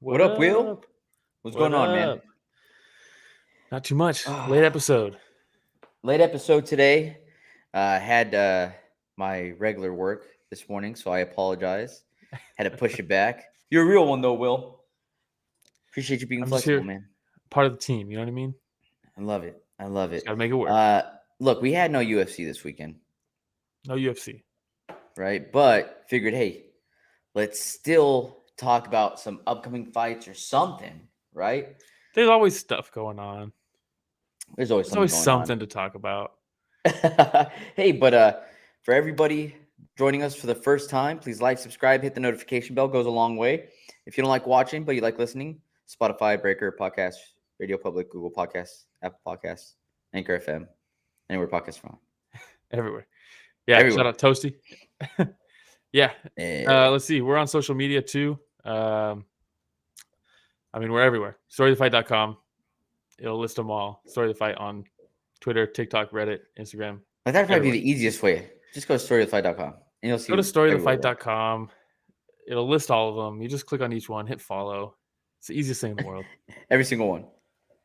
What up, Will? What's What going on, man? up? Not too much. Late episode. Late episode today. Had my regular work this morning, so I apologize. Had to push it back. You're a real one, though, Will. Appreciate you being I'm just flexible, here, man. part of the team. You know what I mean? I love it. I love Just it. gotta make it work. Look, we had no UFC this weekend, No UFC. right? But figured, hey, let's still talk about some upcoming fights or something, right? There's always stuff going on. There's always There's something always going something to talk about. on. Hey, but for everybody joining us for the first time, please like, subscribe, hit the notification bell. Goes a long way. If you don't like watching, but you like listening, Spotify, Breaker, Podcast, Radio Public, Google Podcasts, Apple Podcasts, Anchor FM, anywhere podcasts from. Everywhere. Yeah, Everywhere. shout out Toasty. Yeah. Eh, Let's see. We're on social media too. We're everywhere. Storythefight.com. It'll list them all. Story of the Fight on Twitter, TikTok, Reddit, Instagram. but that'd probably everywhere. be the easiest way. Just go to storyofthefight.com and you'll see. Go to everywhere. storythefight.com. It'll list all of them. You just click on each one, hit follow. It's the easiest thing in the world. Every single one.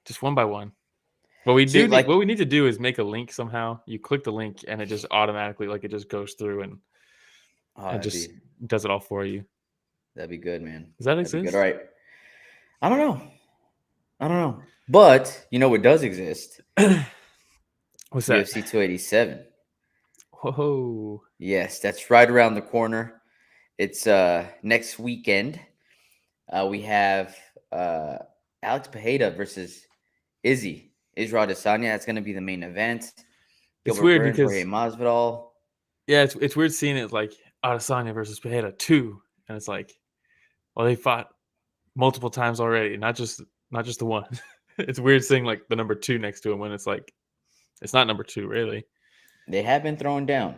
Just one by one. What we See, what we need to do is make a link somehow. You click the link and it just automatically, it just goes through and just does it all for you. That'd be good, man. Does that That'd be exist? good. All right. I don't know. But you know what does exist? What's that? UFC 287. Whoa. Yes, that's right around the corner. It's next weekend. We have Alex Pereira versus Israel Adesanya. That's going to be the main event. It's Gilbert weird Burns, because Jorge Masvidal. Yeah, it's weird seeing it like Adesanya versus Pereira 2, and it's like, well, they fought multiple times already, not just the one. It's weird seeing like the number 2 next to him when it's like it's not number 2 really. They have been thrown down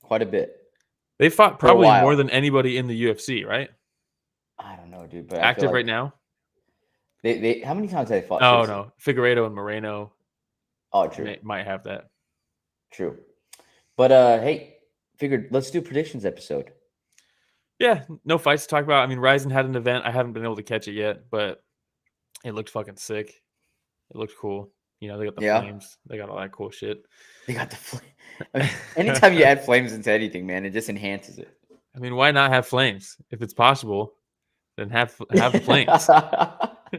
quite a bit. They fought probably more than anybody in the UFC, right? I don't know, dude. But active right now. They how many times have they fought? Oh no, Figueiredo and Moreno. Oh, true. Might have that. True. But hey, figured let's do predictions episode. Yeah, no fights to talk about. I mean, Ryzen had an event. I haven't been able to catch it yet, but it looked fucking sick. It looked cool. You know, they got the flames. They got all that cool shit. They got the flames. I mean, anytime you add flames into anything, man, it just enhances it. I mean, why not have flames? If it's possible, then have flames.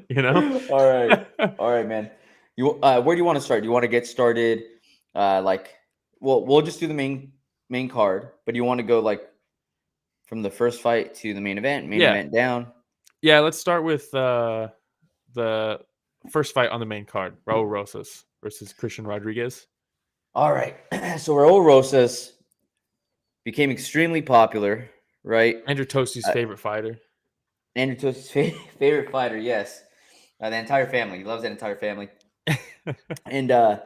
You know? All right, man. You where do you want to start? Do you want to get started we'll just do the main card, but do you want to go like from the first fight to the main event down? Yeah, let's start with the first fight on the main card, Raul Rosas versus Christian Rodriguez. All right. So Raul Rosas became extremely popular, right? Andrew Tosti's favorite fighter. Andrew Tosti's favorite fighter, yes. The entire family. He loves that entire family. And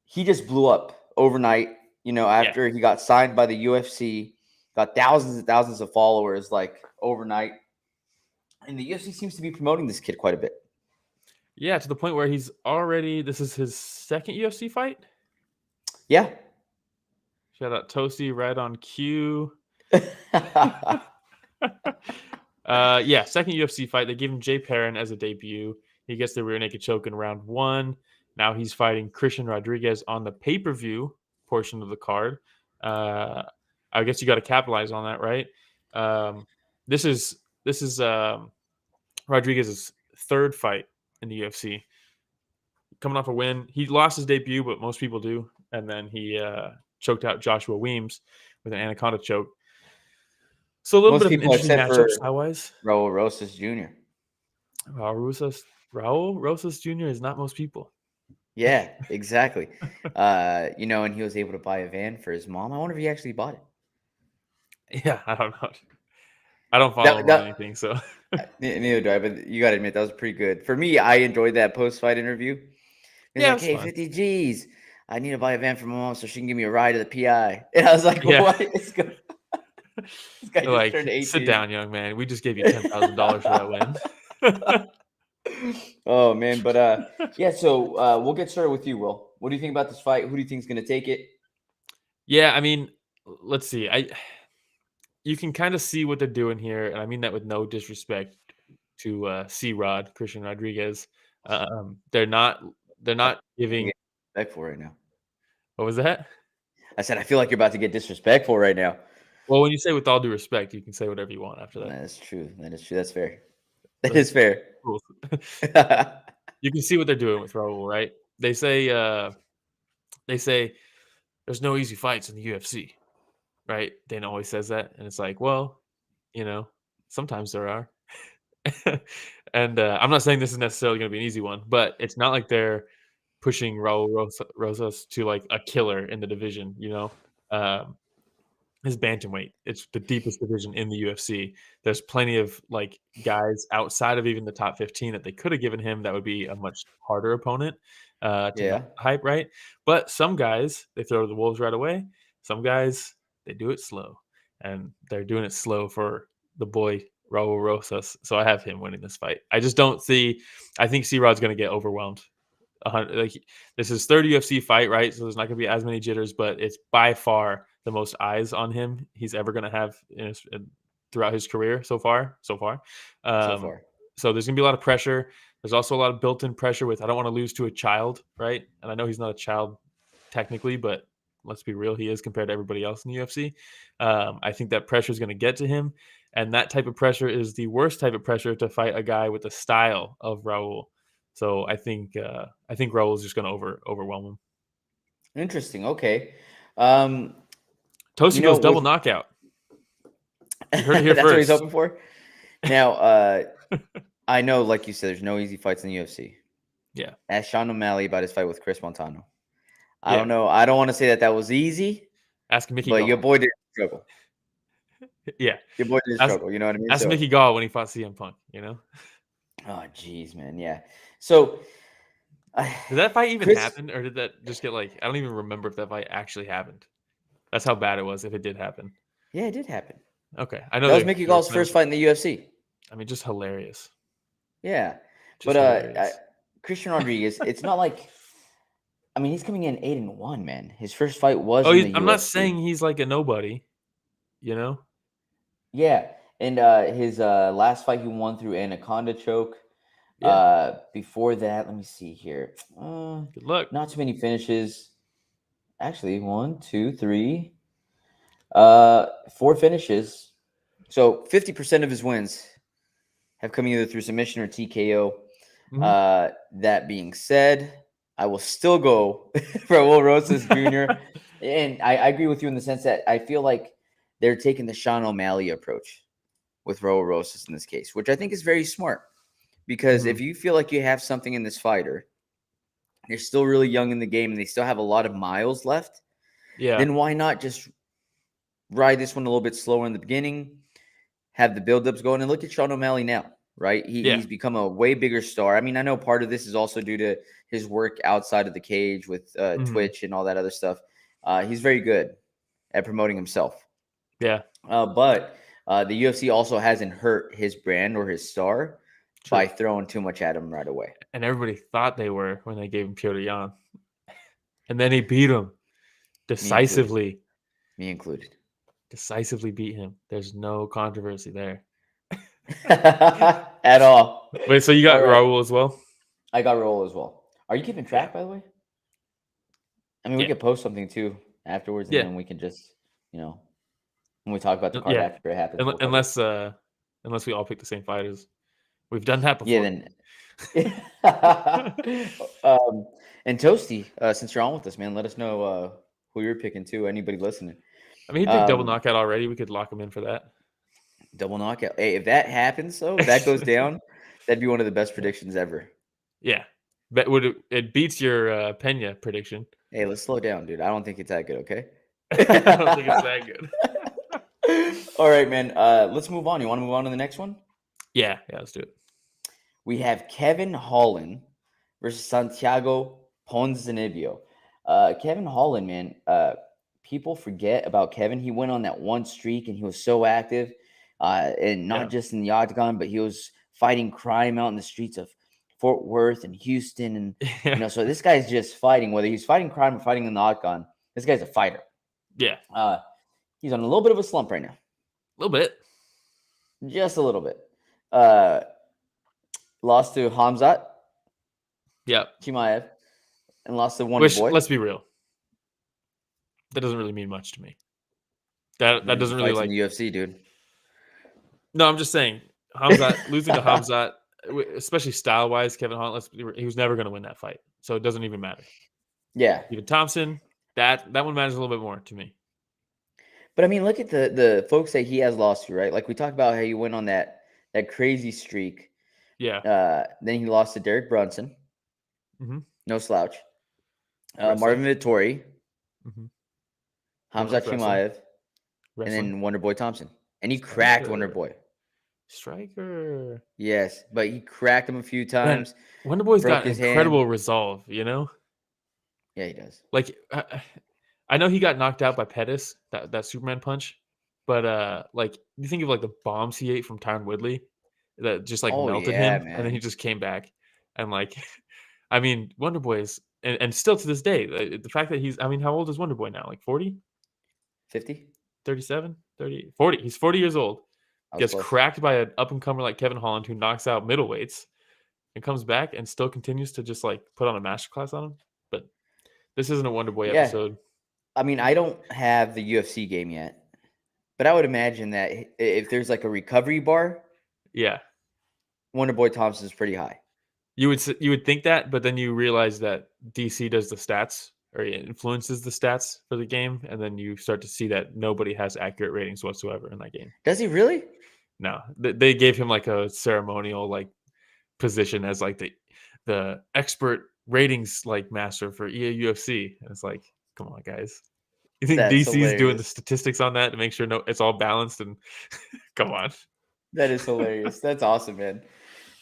he just blew up overnight, after he got signed by the UFC, got thousands and thousands of followers overnight. And the UFC seems to be promoting this kid quite a bit. Yeah, to the point where this is his second UFC fight? Yeah. Shout out Toasty, right on cue. Second UFC fight. They gave him Jay Perrin as a debut. He gets the rear naked choke in round 1. Now he's fighting Christian Rodriguez on the pay-per-view portion of the card. I guess you got to capitalize on that, right? This is Rodriguez's third fight in the UFC. Coming off a win. He lost his debut, but most people do. And then he choked out Joshua Weems with an anaconda choke. So a little bit of an interesting matchup style-wise. Raul Rosas Jr. Raul Rosas Jr. is not most people. Yeah, exactly. And he was able to buy a van for his mom. I wonder if he actually bought it. Yeah, I don't know. I don't follow him on anything, so. Neither do I, but you got to admit, that was pretty good. For me, I enjoyed that post-fight interview. He's like, hey, 50 G's. I need to buy a van for my mom so she can give me a ride to the PI. And I was like, what? This guy just turned 18. Sit down, young man. We just gave you $10,000 for that win. Oh, man. But, so we'll get started with you, Will. What do you think about this fight? Who do you think is going to take it? Yeah, I mean, let's see. You can kind of see what they're doing here, and I mean that with no disrespect to C-Rod, Christian Rodriguez. They're not You giving. get disrespectful right now. What was that? I said I feel like you're about to get disrespectful right now. Well, when you say with all due respect, you can say whatever you want after that. That's true. That is true. That's fair. That That's is fair. cool. You can see what they're doing with Raul, right? They say there's no easy fights in the UFC, right? Dana always says that, and it's like, well, sometimes there are. And I'm not saying this is necessarily going to be an easy one, but it's not like they're pushing Rosas to like a killer in the division. Um, his bantamweight. It's the deepest division in the UFC. There's plenty of like guys outside of even the top 15 that they could have given him that would be a much harder opponent to match Yeah. the hype, right? But some guys they throw the wolves right away. Some guys they do it slow, and they're doing it slow for the boy Raul Rosas. So I have him winning this fight. I just don't see. I think C-Rod's going to get overwhelmed. Like this is third UFC fight, right? So there's not going to be as many jitters, but it's by far the most eyes on him he's ever going to have throughout his career so far. So far. So there's going to be a lot of pressure. There's also a lot of built-in pressure with I don't want to lose to a child, right? And I know he's not a child technically, but let's be real, he is compared to everybody else in the UFC. I think that pressure is going to get to him, and that type of pressure is the worst type of pressure to fight a guy with the style of Raul. So I think Raul is just going to overwhelm him. Interesting. Okay. Toasty goes double knockout. You heard it here That's first. What he's hoping for. Now, I know, like you said, there's no easy fights in the UFC. Yeah. Ask Sean O'Malley about his fight with Chris Montano. I don't know. I don't want to say that was easy. Ask Mickey but Gall. Your boy did struggle. Yeah. Your boy did struggle. You know what I mean? Ask Mickey Gall when he fought CM Punk, Oh, jeez, man. Yeah. So did that fight even happen, or did that just get like? I don't even remember if that fight actually happened. That's how bad it was. If it did happen. Yeah, it did happen. Okay, I know that was Mickey Gall's first fight in the UFC. I mean, just hilarious. Yeah, hilarious. Christian Rodriguez. It's not like. I mean, he's coming in 8-1, man. His first fight was. In the I'm UFC. not saying he's like a nobody. Yeah, and his last fight he won through Anaconda choke. Yeah. Before that, let me see here. Good luck. Not too many finishes. Actually, 1, 2, 3, 4 finishes. So 50% of his wins have come either through submission or TKO. Mm-hmm. That being said, I will still go for Raul Rosas Jr. And I agree with you in the sense that I feel like they're taking the Sean O'Malley approach with Raul Rosas in this case, which I think is very smart. Because if you feel like you have something in this fighter, they're still really young in the game, and they still have a lot of miles left. Yeah. Then why not just ride this one a little bit slower in the beginning, have the buildups going, and look at Sean O'Malley now, right? He's become a way bigger star. I mean, I know part of this is also due to his work outside of the cage with Twitch and all that other stuff. He's very good at promoting himself. Yeah. But the UFC also hasn't hurt his brand or his star. True. By throwing too much at him right away. And everybody thought they were when they gave him Petr Yan. And then he beat him decisively. Me included. Decisively beat him. There's no controversy there. At all. Wait, so you got Raul as well? I got Raul as well. Are you keeping track, by the way? I mean, we could post something too afterwards, and then we can just, when we talk about the card after it happens. Unless we all pick the same fighters. We've done that before. Yeah, then. And Toasty, since you're on with us, man, let us know who you're picking too. Anybody listening? I mean, he picked double knockout already. We could lock him in for that. Double knockout. Hey, if that happens, though, if that goes down, that'd be one of the best predictions ever. Yeah, but it beats your Pena prediction? Hey, let's slow down, dude. I don't think it's that good. Okay. I don't think it's that good. All right, man. Let's move on. You want to move on to the next one? Yeah, let's do it. We have Kevin Holland versus Santiago Ponzinibbio. Kevin Holland, man, people forget about Kevin. He went on that one streak, and he was so active, and not just in the octagon, but he was fighting crime out in the streets of Fort Worth and Houston. And, so this guy's just fighting, whether he's fighting crime or fighting in the octagon. This guy's a fighter. Yeah. He's on a little bit of a slump right now. A little bit. Just a little bit. Lost to Hamzat Yep. Chimaev, and lost to Wonder Which, Boy. let's be real, that doesn't really mean much to me. That He doesn't really fights in like. the UFC, dude. No, I'm just saying, losing to Hamzat, especially style wise, Kevin Holland, he was never going to win that fight, so it doesn't even matter. Yeah. Even Thompson, that one matters a little bit more to me. But I mean, look at the folks that he has lost to, right? Like we talked about how he went on that crazy streak. Yeah. Then he lost to Derek Brunson. Mm-hmm. No slouch. Wrestler. Marvin Vittori, Mm-hmm. Hamza Chimaev, and Wrestler. then Wonder Boy Thompson. And he cracked Wonder Striker. Boy. Striker. Yes, but he cracked him a few Man, times, Wonder Boy's broke got his hand. incredible resolve, you know? Yeah, he does. Like, I know he got knocked out by Pettis, that Superman punch, but like, you think of like the bombs he ate from Tyron Woodley that just like Oh melted yeah, him, and then he man. just came back. And like, I mean, Wonder Boy is, and still to this day, the fact that I mean, how old is Wonder Boy now? Like 40? 50? 37? 30? 40. He's 40 years old. I was Gets close. cracked by an up-and-comer like Kevin Holland who knocks out middleweights and comes back and still continues to just like put on a masterclass on him. But this isn't a Wonder Boy Yeah. episode. I mean, I don't have the UFC game yet, but I would imagine that if there's like a recovery bar, Yeah. Wonder Boy Thompson is pretty high. You would think that, but then you realize that DC does the stats or it influences the stats for the game, and then you start to see that nobody has accurate ratings whatsoever in that game. Does he really? No, they gave him like a ceremonial like position as like the expert ratings like master for EA UFC. And it's like, come on, guys. You think That's DC's doing the hilarious. statistics on that to make sure it's all balanced? And come on. That is hilarious. That's awesome, man.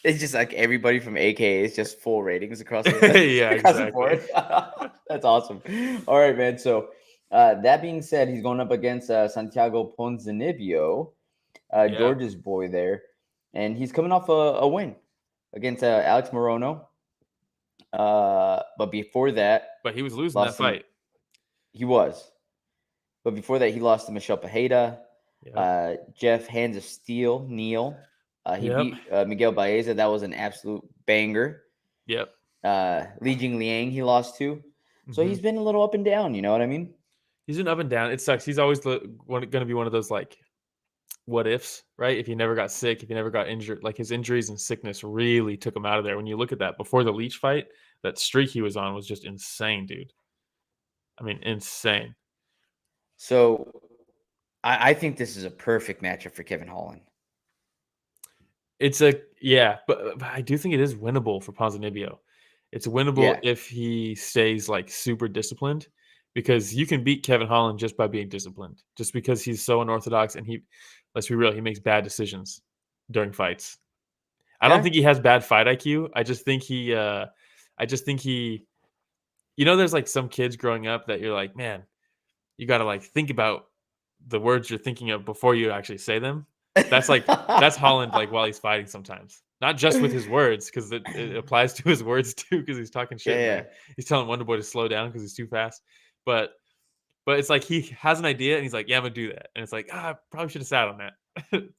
It's just like everybody from AKA is just full ratings across the Yeah, across the exactly. board. That's awesome. All right, man. So that being said, he's going up against Santiago Ponzinibbio, Yeah. George's boy there, and he's coming off a win against Alex Morono. But before that, But he was losing that fight. He was. But before that, he lost to Michelle Pajeda, Yep. Jeff Hands of Steel, Neal. He Yep. beat Miguel Baeza. That was an absolute banger. Yep. Li Jing Liang he lost to. So he's been a little up and down. You know what I mean? He's been up and down. It sucks. He's always going to be one of those like what ifs, right? If he never got sick, if he never got injured, like his injuries and sickness really took him out of there. When you look at that before the Leech fight, that streak he was on was just insane, dude. I mean, insane. So I think this is a perfect matchup for Kevin Holland. It's but I do think it is winnable for Ponzinibbio. It's winnable if he stays like super disciplined, because you can beat Kevin Holland just by being disciplined, just because he's so unorthodox and let's be real, he makes bad decisions during fights. I don't think he has bad fight IQ. I just think he, there's like some kids growing up that you're like, man, you got to like think about the words you're thinking of before you actually say them. That's Holland, like while he's fighting sometimes, not just with his words, because it applies to his words too, because he's talking shit. Yeah. He's telling Wonder Boy to slow down because he's too fast. But it's like he has an idea and he's like, yeah, I'm gonna do that. And it's like, I probably should have sat on that.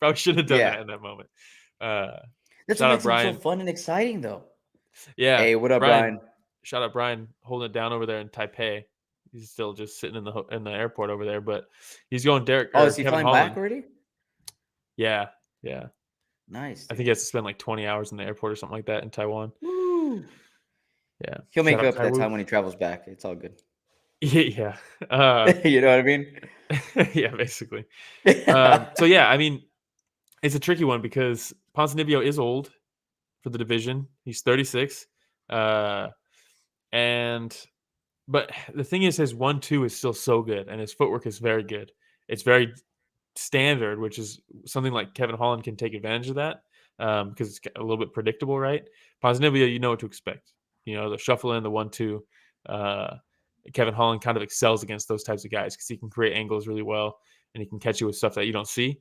Probably should have done that in that moment. That's what makes him so fun and exciting, though. Yeah. Hey, what up, Brian? Shout out Brian, holding it down over there in Taipei. He's still just sitting in the airport over there, but he's going Derek. Oh, is he Kevin flying Holland. back already? Yeah. Nice. Dude. I think he has to spend like 20 hours in the airport or something like that in Taiwan. Woo. Yeah. He'll make up that time when he travels back. It's all good. Yeah. You know what I mean? Yeah, basically. So yeah, I mean, it's a tricky one because Ponzinibbio is old for the division. He's 36. But the thing is, his 1-2 is still so good, and his footwork is very good. It's very standard, which is something like Kevin Holland can take advantage of that, because it's a little bit predictable, right? Ponzinibbio, you know what to expect. The shuffle in, the 1-2. Kevin Holland kind of excels against those types of guys because he can create angles really well, and he can catch you with stuff that you don't see.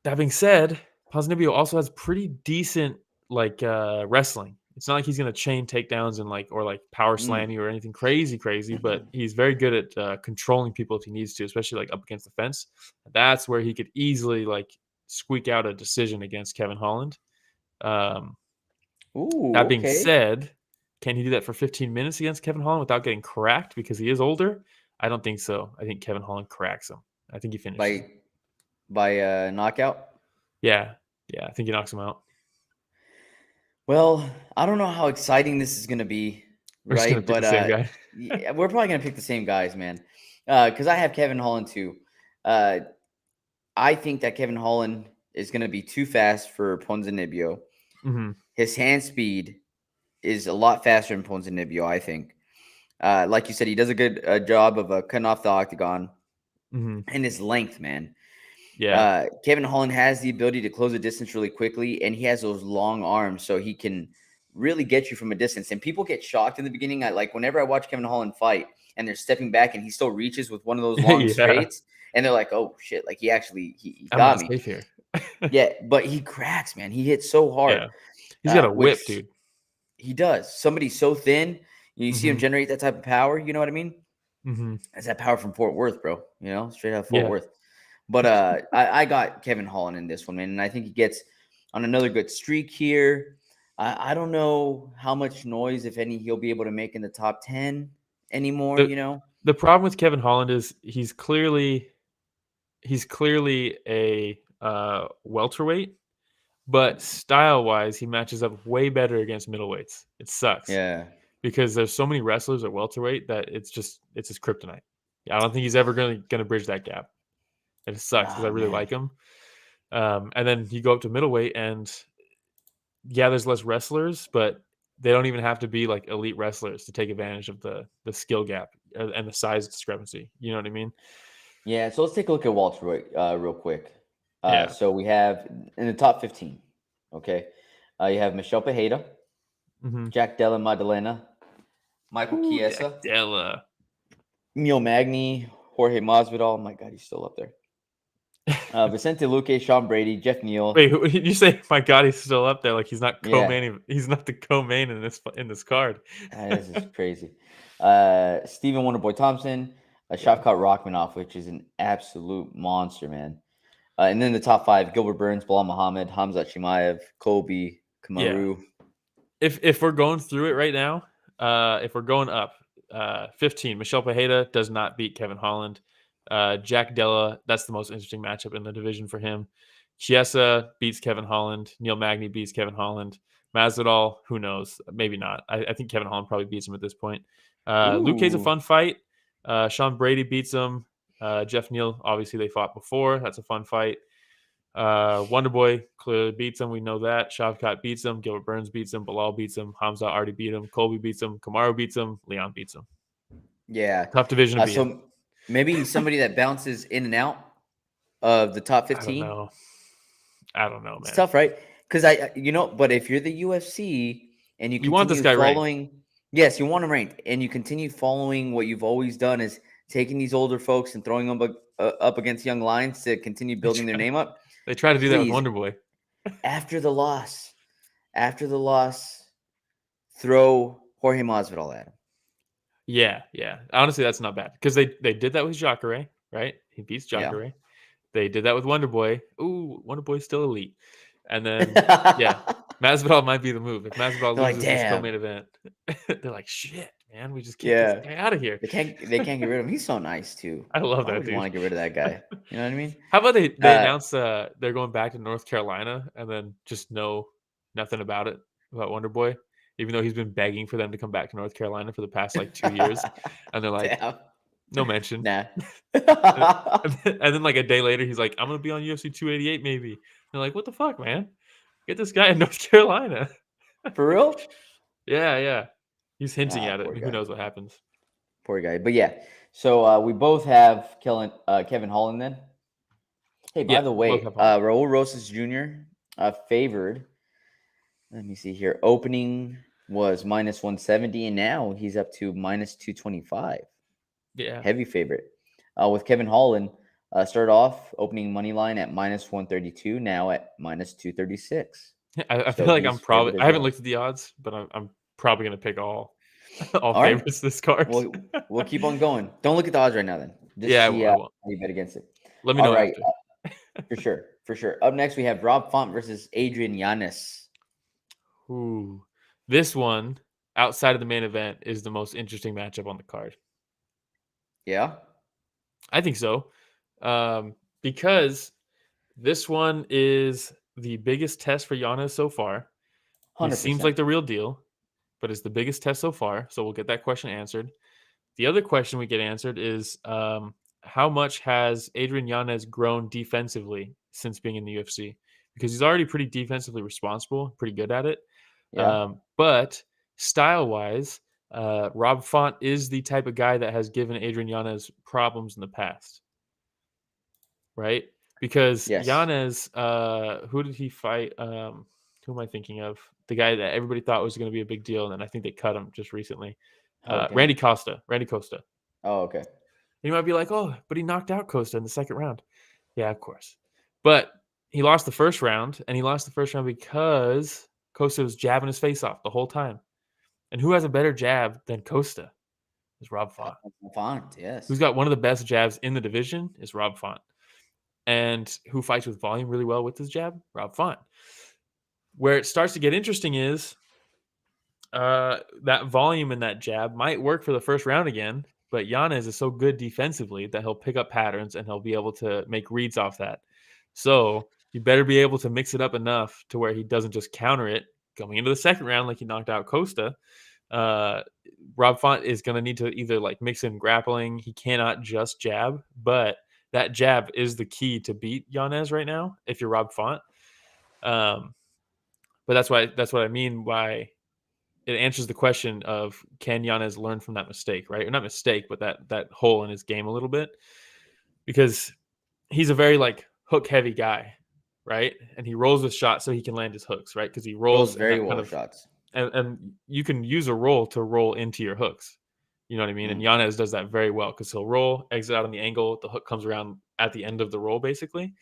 That being said, Ponzinibbio also has pretty decent wrestling. It's not like he's going to chain takedowns and or power slam you or anything crazy, but he's very good at controlling people if he needs to, especially like up against the fence. That's where he could easily squeak out a decision against Kevin Holland. Ooh, That being okay. said, can he do that for 15 minutes against Kevin Holland without getting cracked because he is older? I don't think so. I think Kevin Holland cracks him. I think he finishes him. By knockout. Yeah. Yeah. I think he knocks him out. Well, I don't know how exciting this is gonna be, We're just going right? to pick But the same guy. yeah, we're probably gonna pick the same guys, man. Because I have Kevin Holland too. Uh, I think that Kevin Holland is gonna be too fast for Ponzinibbio. Mm-hmm. His hand speed is a lot faster than Ponzinibbio, I think. Like you said, he does a good job of cutting off the octagon Mm-hmm. and his length, man. Yeah. Kevin Holland has the ability to close a distance really quickly, and he has those long arms, so he can really get you from a distance. And people get shocked in the beginning. Like whenever I watch Kevin Holland fight, and they're stepping back, and he still reaches with one of those long Yeah. straights, and they're like, "Oh shit!" Like he I'm got not me. safe here. Yeah, but he cracks, man. He hits so hard, Yeah. He's got a which whip, dude. he does. Somebody so thin, you see him Mm-hmm. generate that type of power. You know what I mean? Mm-hmm. That's that power from Fort Worth, bro. Straight out of Fort Yeah. Worth. But I got Kevin Holland in this one, man, and I think he gets on another good streak here. I don't know how much noise, if any, he'll be able to make in the top 10 anymore. The problem with Kevin Holland is he's clearly a welterweight, but style-wise, he matches up way better against middleweights. It sucks Yeah. because there's so many wrestlers at welterweight that it's his kryptonite. I don't think he's ever gonna bridge that gap. And it sucks because I Ah, really man. like him. And then you go up to middleweight, and yeah, there's less wrestlers, but they don't even have to be like elite wrestlers to take advantage of the skill gap and the size discrepancy. You know what I mean? Yeah. So let's take a look at welterweight real quick. Yeah. So we have in the top 15. Okay. You have Michelle Pereira, Mm-hmm. Jack Della Maddalena, Michael Ooh, Jack Chiesa, Della. Neil Magny, Jorge Masvidal. Oh my God, he's still up there. Vicente Luque, Sean Brady, Jeff Neal. Wait, you say? My God, he's still up there. Like he's not Yeah, co-main. He's not the co-main in this card. this is crazy. Stephen Wonderboy Thompson, Yeah. Shavkat Rachmanov, which is an absolute monster, man. And then the top 5: Gilbert Burns, Bilal Muhammad, Hamzat Chimaev, Kobe, Yeah. Kamaru. If we're going through it right now, if we're going up, 15, Michelle Pereira does not beat Kevin Holland. Jack Della, that's the most interesting matchup in the division for him. Chiesa beats Kevin Holland. Neil Magny beats Kevin Holland. Masvidal, who knows? Maybe not. I think Kevin Holland probably beats him at this point. Luque's a Ooh, fun fight. Sean Brady beats him. Jeff Neal, obviously they fought before. That's a fun fight. Wonderboy clearly beats him. We know that. Shavkat beats him. Gilbert Burns beats him. Bilal beats him. Hamza already beat him. Colby beats him. Kamaru beats him. Leon beats him. yeah. Tough division to be in. So maybe somebody that bounces in and out of the top I don't 15. know. Man. It's tough, right? Because but if you're the UFC and you You want this continue guy ranked. following, yes, you want him ranked, and you continue following what you've always done is taking these older folks and throwing them up against young lions to continue building their name up. They try to do that with Please, Wonderboy. after the loss, throw Jorge Masvidal at him. Yeah. Honestly, that's not bad because they did that with Jacare, right? He beats Yeah. Jacare. They did that with Wonderboy. Ooh, Wonderboy's still elite. And then, yeah, Masvidal might be the move. If Masvidal They're like, loses this damn. co-main event, they're like, shit, man, we just kicked Yeah. this guy out of here. They can't get rid of him. He's so nice too. I love Why that would you dude. want to get rid of that guy? You know what I mean? How about they announce they're going back to North Carolina and then just know nothing about it, about Wonderboy, even though he's been begging for them to come back to North Carolina for the past like 2 years. And they're like, Damn. no mention. Nah. and then like a day later, he's like, I'm going to be on UFC 288 maybe. And they're like, what the fuck, man? Get this guy in North Carolina. For real? Yeah. He's hinting at it. Poor Who guy. knows what happens? Poor guy. But yeah. So we both have Kevin Holland then. Hey, by Yeah, the we both way, have Holland. Raul Rosas Jr. Favored. Let me see here. Opening was minus 170, and now he's up to minus 225. Yeah. Heavy favorite. With Kevin Holland, started off opening money line at minus 132, now at minus 236. I So feel like he's I'm probably favored as I haven't well. looked at the odds, but I'm probably gonna pick all All right. favorites this card. We'll keep on going. Don't look at the odds right now then. Just Yeah, see I how won't. you bet against it. Let me All know right. after. For sure. Up next, we have Rob Font versus Adrian Yanez. Ooh. This one, outside of the main event, is the most interesting matchup on the card. Yeah. I think so. Because this one is the biggest test for Yanez so far. He seems 100%. like the real deal, but it's the biggest test so far. So we'll get that question answered. The other question we get answered is how much has Adrian Yanez grown defensively since being in the UFC? Because he's already pretty defensively responsible, pretty good at it. Yeah. But style wise, Rob Font is the type of guy that has given Adrian Yanez problems in the past, right? Because Yes. Yanez, who did he fight? Who am I thinking of? The guy that everybody thought was going to be a big deal, and then I think they cut him just recently. Hogan. Randy Costa. Randy Costa. Oh, okay. You might be like, oh, but he knocked out Costa in the second round. Yeah, of course. But he lost the first round, and he lost the first round because Costa was jabbing his face off the whole time. And who has a better jab than Costa? Is Rob Font. Font, yes. Who's got one of the best jabs in the division is Rob Font. And who fights with volume really well with his jab? Rob Font. Where it starts to get interesting is that volume in that jab might work for the first round again, but Yanez is so good defensively that he'll pick up patterns and he'll be able to make reads off that. So you better be able to mix it up enough to where he doesn't just counter it going into the second round like he knocked out Costa. Rob Font is going to need to either like mix in grappling. He cannot just jab, but that jab is the key to beat Yanez right now if you're Rob Font. But that's what I mean by it answers the question of can Yanez learn from that mistake, right? Or not mistake, but that hole in his game a little bit. Because he's a very like hook heavy guy, right? And he rolls with shots so he can land his hooks, right? Because he Throws rolls and very that kind well of shots. and you can use a roll to roll into your hooks. You know what I mean? And Mm. Yanez does that very well because he'll roll, exit out on the angle, the hook comes around at the end of the roll, basically.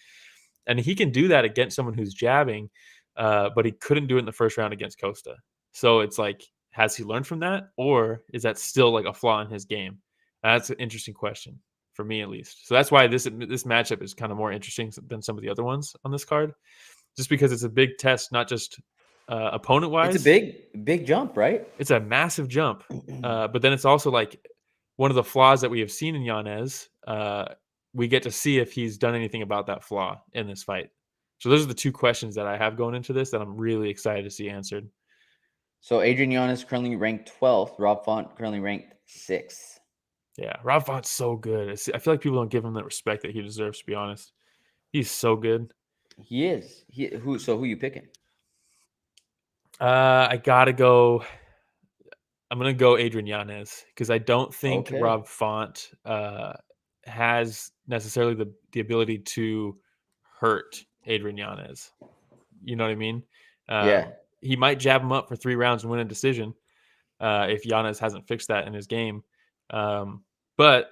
And he can do that against someone who's jabbing, but he couldn't do it in the first round against Costa. So it's like, has he learned from that, or is that still like a flaw in his game? That's an interesting question for me, at least. So that's why this matchup is kind of more interesting than some of the other ones on this card, just because it's a big test, not just opponent It's a wise. big jump, right? It's a massive jump, but then it's also like one of the flaws that we have seen in Yanez. We get to see if he's done anything about that flaw in this fight. So those are the two questions that I have going into this that I'm really excited to see answered. So Adrian Yanez currently ranked 12th. Rob Font currently ranked 6th. Yeah, Rob Font's so good. I feel like people don't give him the respect that he deserves, to be honest. He's so good. He is. Who you picking? I gotta go. I'm gonna go Adrian Yanez because I don't think Okay. Rob Font has necessarily the ability to hurt Adrian Yanez. You know what I mean? Yeah. He might jab him up for 3 rounds and win a decision if Yanez hasn't fixed that in his game. But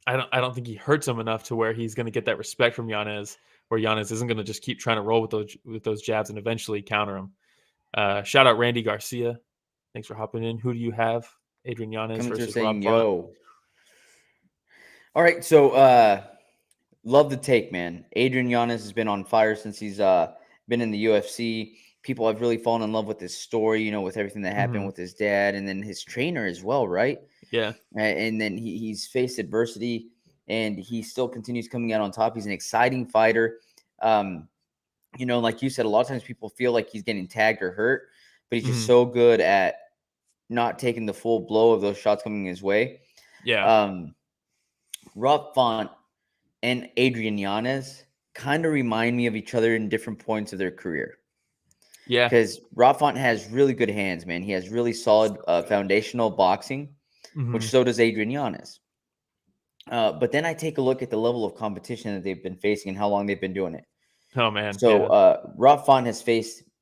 I don't think he hurts him enough to where he's going to get that respect from Yanez, where Yanez isn't going to just keep trying to roll with those jabs and eventually counter him. Shout out Randy Garcia. Thanks for hopping in. Who do you have? Adrian Yanez Coming through versus Rob saying, Font. yo. All right. So love the take, man. Adrian Yanez has been on fire since he's been in the UFC. People have really fallen in love with his story, with everything that happened Mhm. with his dad and then his trainer as well, right? Yeah. And then he's faced adversity and he still continues coming out on top. He's an exciting fighter. Like you said, a lot of times people feel like he's getting tagged or hurt, but he's just Mhm. so good at not taking the full blow of those shots coming his way. Yeah. Rob Font and Adrian Yanez kind of remind me of each other in different points of their career. Yeah. Because Rob Font has really good hands, man. He has really solid foundational boxing, which Mhm. so does Adrian Yanez. But then I take a look at the level of competition that they've been facing and how long they've been doing it. Oh man. So Yeah. Rob Font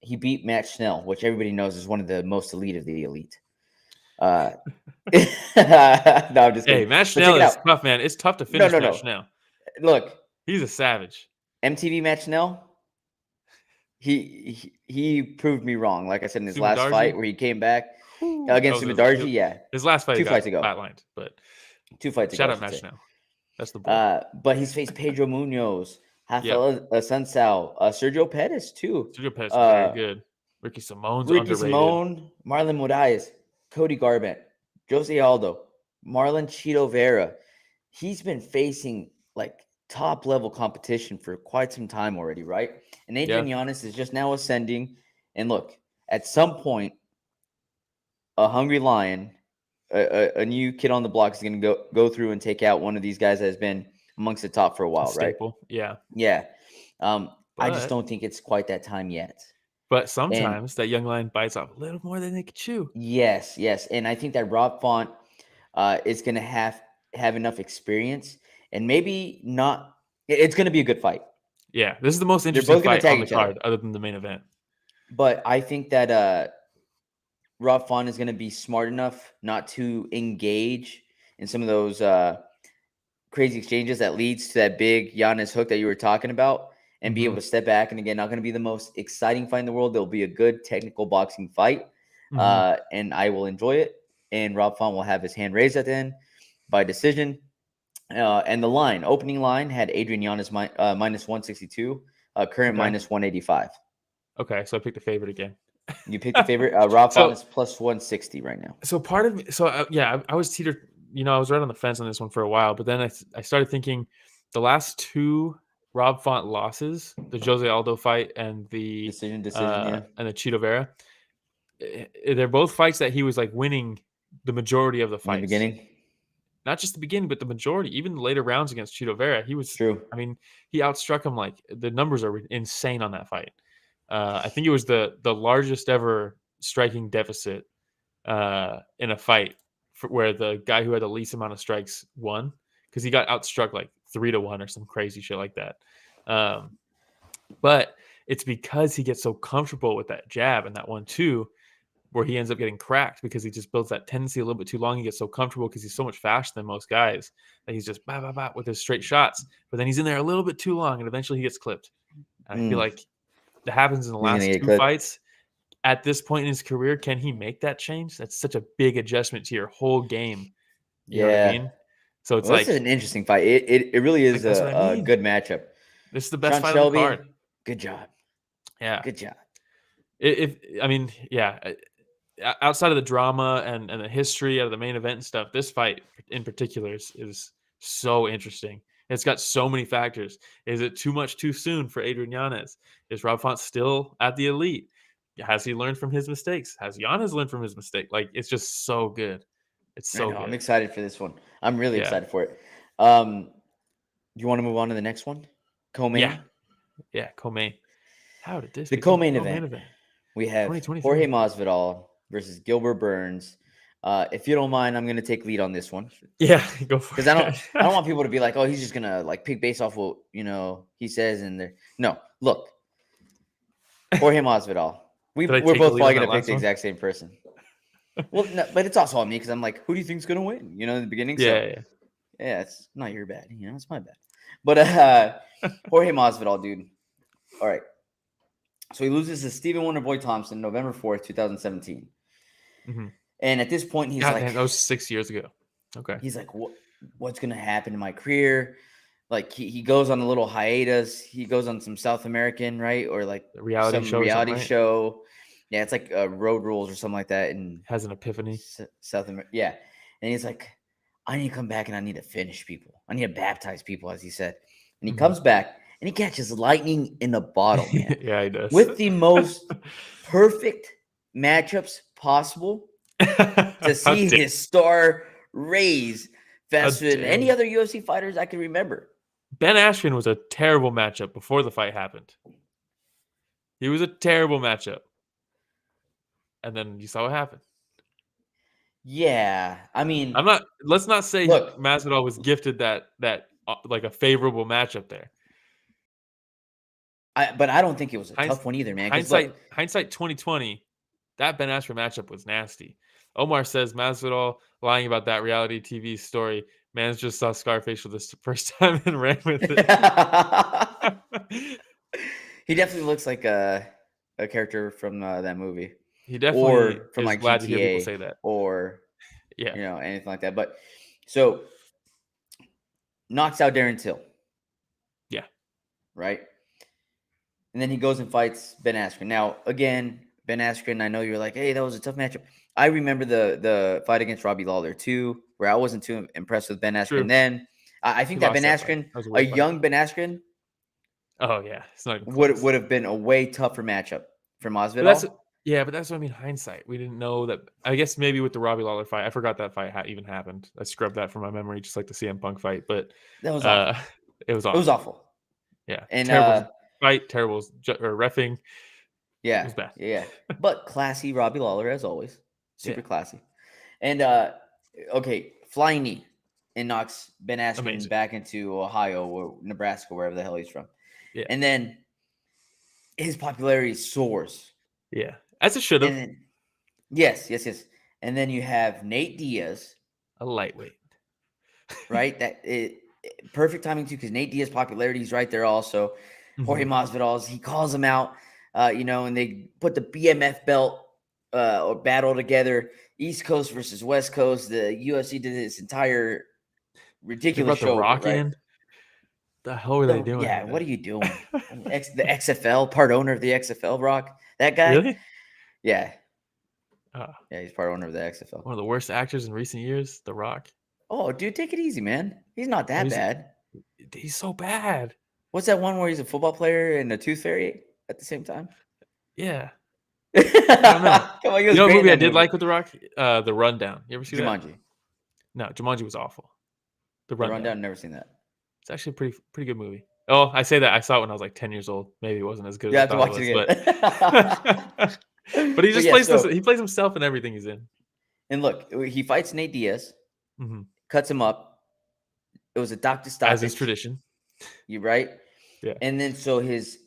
he beat Matt Schnell, which everybody knows is one of the most elite of the elite. No, I'm just Hey, kidding. Matt But check Schnell it is out. tough, man. It's tough to No, finish no, Matt no. Schnell. Look, He's a savage. MTV Matt Schnell, he proved me wrong. Like I said in his last fight Sumadarji. where he came back Whew. That against was Sumadarji, yeah, his last fight. He 2 got fights ago. flatlined, but 2 fights ago, shout I out should Matt say. Schnell. That's the boy. But he's faced Pedro Munoz, Yep. Rafael Sunsao, Sergio Pettis too. Sergio Pettis is very good. Ricky Simone's Ricky underrated. Simone, Marlon Moraes, Cody Garbrandt, Jose Aldo, Marlon Chito Vera. He's been facing like top level competition for quite some time already, right? And Adrian Yanez is just now ascending. And look, at some point, a hungry lion, a new kid on the block is going to go through and take out one of these guys that has been amongst the top for a while, right? Staple. Yeah. Yeah. I just But don't think it's quite that time yet. And sometimes that young lion bites off a little more than they could chew. yes. And I think that Rob Font is going to have enough experience and maybe not. It's going to be a good fight. Yeah, this is the most They're interesting both going to fight on tag the each other. card, other than the main event. But I think that Rob Font is going to be smart enough not to engage in some of those crazy exchanges that leads to that big Giannis hook that you were talking about, and be able to step back. And again, not going to be the most exciting fight in the world. There'll be a good technical boxing fight, and I will enjoy it. And Rob Font will have his hand raised at the end by decision. And the opening line had Adrian Yanez minus 162, current minus 185. Okay, so I picked the favorite again. You picked the favorite. Rob Font is plus 160 right now. So part of me, I was teetered. I was right on the fence on this one for a while, but then I started thinking the last two Rob Font losses, the Jose Aldo fight and the decision, yeah, and the Chito Vera, they're both fights that he was like winning the majority of the fights. In the beginning. Not just the beginning, but the majority, even the later rounds against Chito Vera, he was true. I mean, he outstruck him. Like, the numbers are insane on that fight. I think it was the largest ever striking deficit in a fight where the guy who had the least amount of strikes won, because he got outstruck like 3-1 or some crazy shit like that. But it's because he gets so comfortable with that jab and that 1-2, where he ends up getting cracked, because he just builds that tendency a little bit too long. He gets so comfortable because he's so much faster than most guys that he's just with his straight shots. But then he's in there a little bit too long, and eventually he gets clipped. And I feel like that happens in the last two fights. At this point in his career, can he make that change? That's such a big adjustment to your whole game. You know what I mean? So it's this is an interesting fight. It really is a good matchup. This is the best fight on the card. Good job. Yeah. Good job. Outside of the drama and the history of the main event and stuff, this fight in particular is so interesting. It's got so many factors. Is it too much too soon for Adrian Yanez? Is Rob Font still at the elite? Has he learned from his mistakes? Has Yanez learned from his mistake? Like, it's just so good. It's so good. I'm excited for this one. I'm really excited for it. Do you want to move on to the next one? Co-main? Yeah, co-main. How did this the co-main event? We have Jorge Masvidal versus Gilbert Burns. If you don't mind, I'm going to take lead on this one. Yeah, go for it. Because I don't want people to be like, oh, he's just going to like pick based off what, he says. No, look. Jorge Masvidal. We're both probably going to pick the exact same person. Well, no, but it's also on me because I'm like, who do you think's going to win? In the beginning. Yeah, it's not your bad. It's my bad. But Jorge Masvidal, dude. All right. So he loses to Stephen Wonderboy Thompson November 4th, 2017. And at this point, he's like, that was 6 years ago. Okay. He's like, what's going to happen to my career? Like, he goes on a little hiatus. He goes on some South American, right? Or like reality show. Yeah, it's like Road Rules or something like that. And has an epiphany. South America. Yeah. And he's like, I need to come back and I need to finish people. I need to baptize people, as he said. And he comes back and he catches lightning in a bottle, man. Yeah, he does. With the most perfect matchups possible to see his star raise faster than any other UFC fighters I can remember. Ben Askren was a terrible matchup before the fight happened. He was a terrible matchup. And then you saw what happened. Yeah, I mean, let's not say Masvidal was gifted that like a favorable matchup there. But I don't think it was a tough one either, man. Hindsight 2020, that Ben Askren matchup was nasty. Omar says Masvidal lying about that reality TV story. Man's just saw Scarface for the first time and ran with it. He definitely looks like a character from that movie. He definitely from like glad GTA, to hear people say that, or anything like that. But so knocks out Darren Till. Yeah. Right. And then he goes and fights Ben Askren. Now, again, Ben Askren, I know you're like, hey, that was a tough matchup. I remember the fight against Robbie Lawler too, where I wasn't too impressed with Ben Askren True. then. I think He that Ben lost that fight. Askren, That was a a weird fight. young Ben Askren, Oh yeah, it's not even close. would have been a way tougher matchup for But that's Masvidal. but that's what I mean. Hindsight, we didn't know that. I guess maybe with the Robbie Lawler fight, I forgot that fight even happened. I scrubbed that from my memory, just like the CM Punk fight. But That was uh, awful. it was It was awful. awful. Yeah, And terrible fight, terrible or reffing. It yeah, was bad. yeah. But classy Robbie Lawler as always. Super Yeah, classy. And okay, flying knee and knocks Ben Askren amazing. back into Ohio or Nebraska, wherever the hell he's from. Yeah, And then his popularity soars. yeah, as it should have. And then, yes. And then you have Nate Diaz, A lightweight. right? Perfect timing too, because Nate Diaz popularity is right there also. Jorge Mhm. Masvidal, he calls him out, and they put the BMF belt or battle together, East Coast versus West Coast. The UFC did this entire They ridiculous brought the show of it, Rock right? in. The hell were they doing Yeah, with what that? are you doing? The XFL, part owner of the XFL, Rock. That guy? Really? Yeah. Uh, Yeah, he's part owner of the XFL. one of the worst actors in recent years, The Rock. Oh, dude, take it easy, man. He's not Oh, that bad. he's so bad. What's that one where he's a football player and a tooth fairy at the same time? Yeah, Come I don't know. on, he You was know what great in movie I that did movie. like with The Rock? The Rundown. You ever see that? Jumanji. No, Jumanji was awful. The The Rundown. Rundown, never seen that. It's actually a pretty good movie. Oh, I say that I saw it when I was like 10 years old. Maybe it wasn't as good You as I have to thought it watch was, it but again. but he But just yeah, plays this. so He plays himself in everything he's in. and look, he fights Nate Diaz, Hmm. cuts him up. It was a doctor As is stoppage. tradition. You right? Yeah. And then so his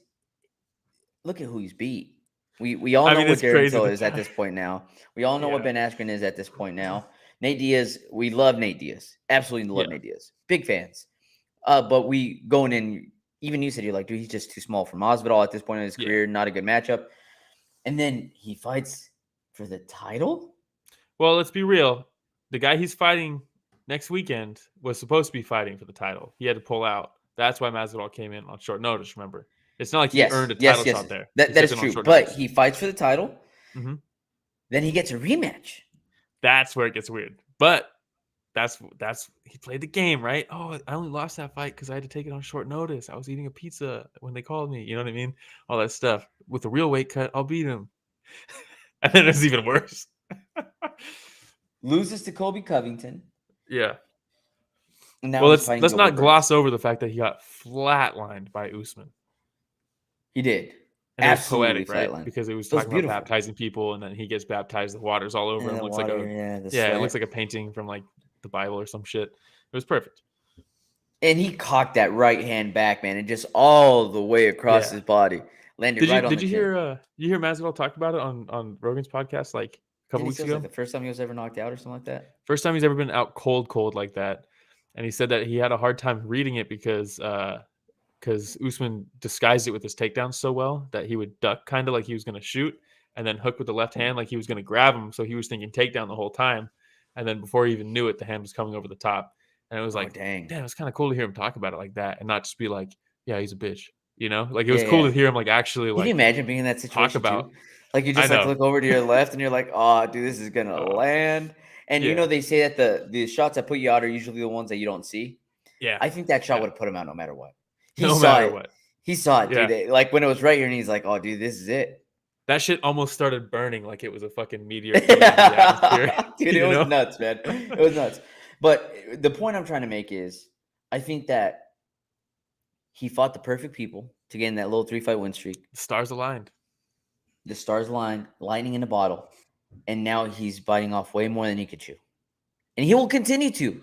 look at who he's beat. We all I know mean, what it's Darren crazy Till to is at tell. this point now. We all know what Yeah. Ben Askren is at this point now. Nate Diaz, we love Nate Diaz. Absolutely love Yeah. Nate Diaz. Big fans. But we going in, even you said you're like, dude, he's just too small for Masvidal at this point in his Yeah. career. Not a good matchup. And then he fights for the title. Well, let's be real. The guy he's fighting next weekend was supposed to be fighting for the title. He had to pull out. That's why Masvidal came in on short notice. Remember, it's not like he earned a title shot there. He That took is it on true. short But notice. he fights for the title. Hmm. Then he gets a rematch. That's where it gets weird. But that's he played the game, right? Oh, I only lost that fight because I had to take it on short notice. I was eating a pizza when they called me. You know what I mean? All that stuff. With a real weight cut, I'll beat him. And then it's even worse. Loses to Colby Covington. Yeah. And now Well, he's fighting let's Gilbert not gloss Burns. over the fact that he got flatlined by Usman. He did. And it was Absolutely poetic, right? flatlined. Because it was It was talking about beautiful. baptizing people, and then he gets baptized. The water's all over And him. the Looks water, like the it sweat. looks like a painting from like the Bible or some shit. It was perfect. And he cocked that right hand back, man, and just all the way across his body. Landed right on Did the you chin. hear you hear Masvidal talk about it on Rogan's podcast like a couple And he weeks says ago? like the first time he was ever knocked out or something like that. First time he's ever been out cold like that. And he said that he had a hard time reading it because Usman disguised it with his takedowns so well that he would duck kind of like he was going to shoot and then hook with the left hand like he was going to grab him. So he was thinking takedown the whole time. And then before he even knew it, the hand was coming over the top. And it was Oh, like, dang. damn, it's kind of cool to hear him talk about it like that and not just be like, yeah, he's a bitch. You know, like it was Yeah, cool yeah. to hear him like actually Can you like imagine being in that talk situation about. too? Like you I just like know. look over to your left and you're like, oh, dude, this is gonna Uh, land. And you know yeah. they say that the shots that put you out are usually the ones that you don't see. Yeah. I think that shot Yeah. would have put him out no matter what. He No saw matter it. what. He saw it, Yeah. dude. Like when it was right here, and he's like, "Oh, dude, this is it." That shit almost started burning like it was a fucking meteor coming into the atmosphere. Dude, it You was know? nuts, man. It was nuts. But the point I'm trying to make is, I think that he fought the perfect people to get in that little 3-fight win streak. The stars aligned. The stars aligned, lightning in a bottle, and now he's biting off way more than he could chew, and he will continue to.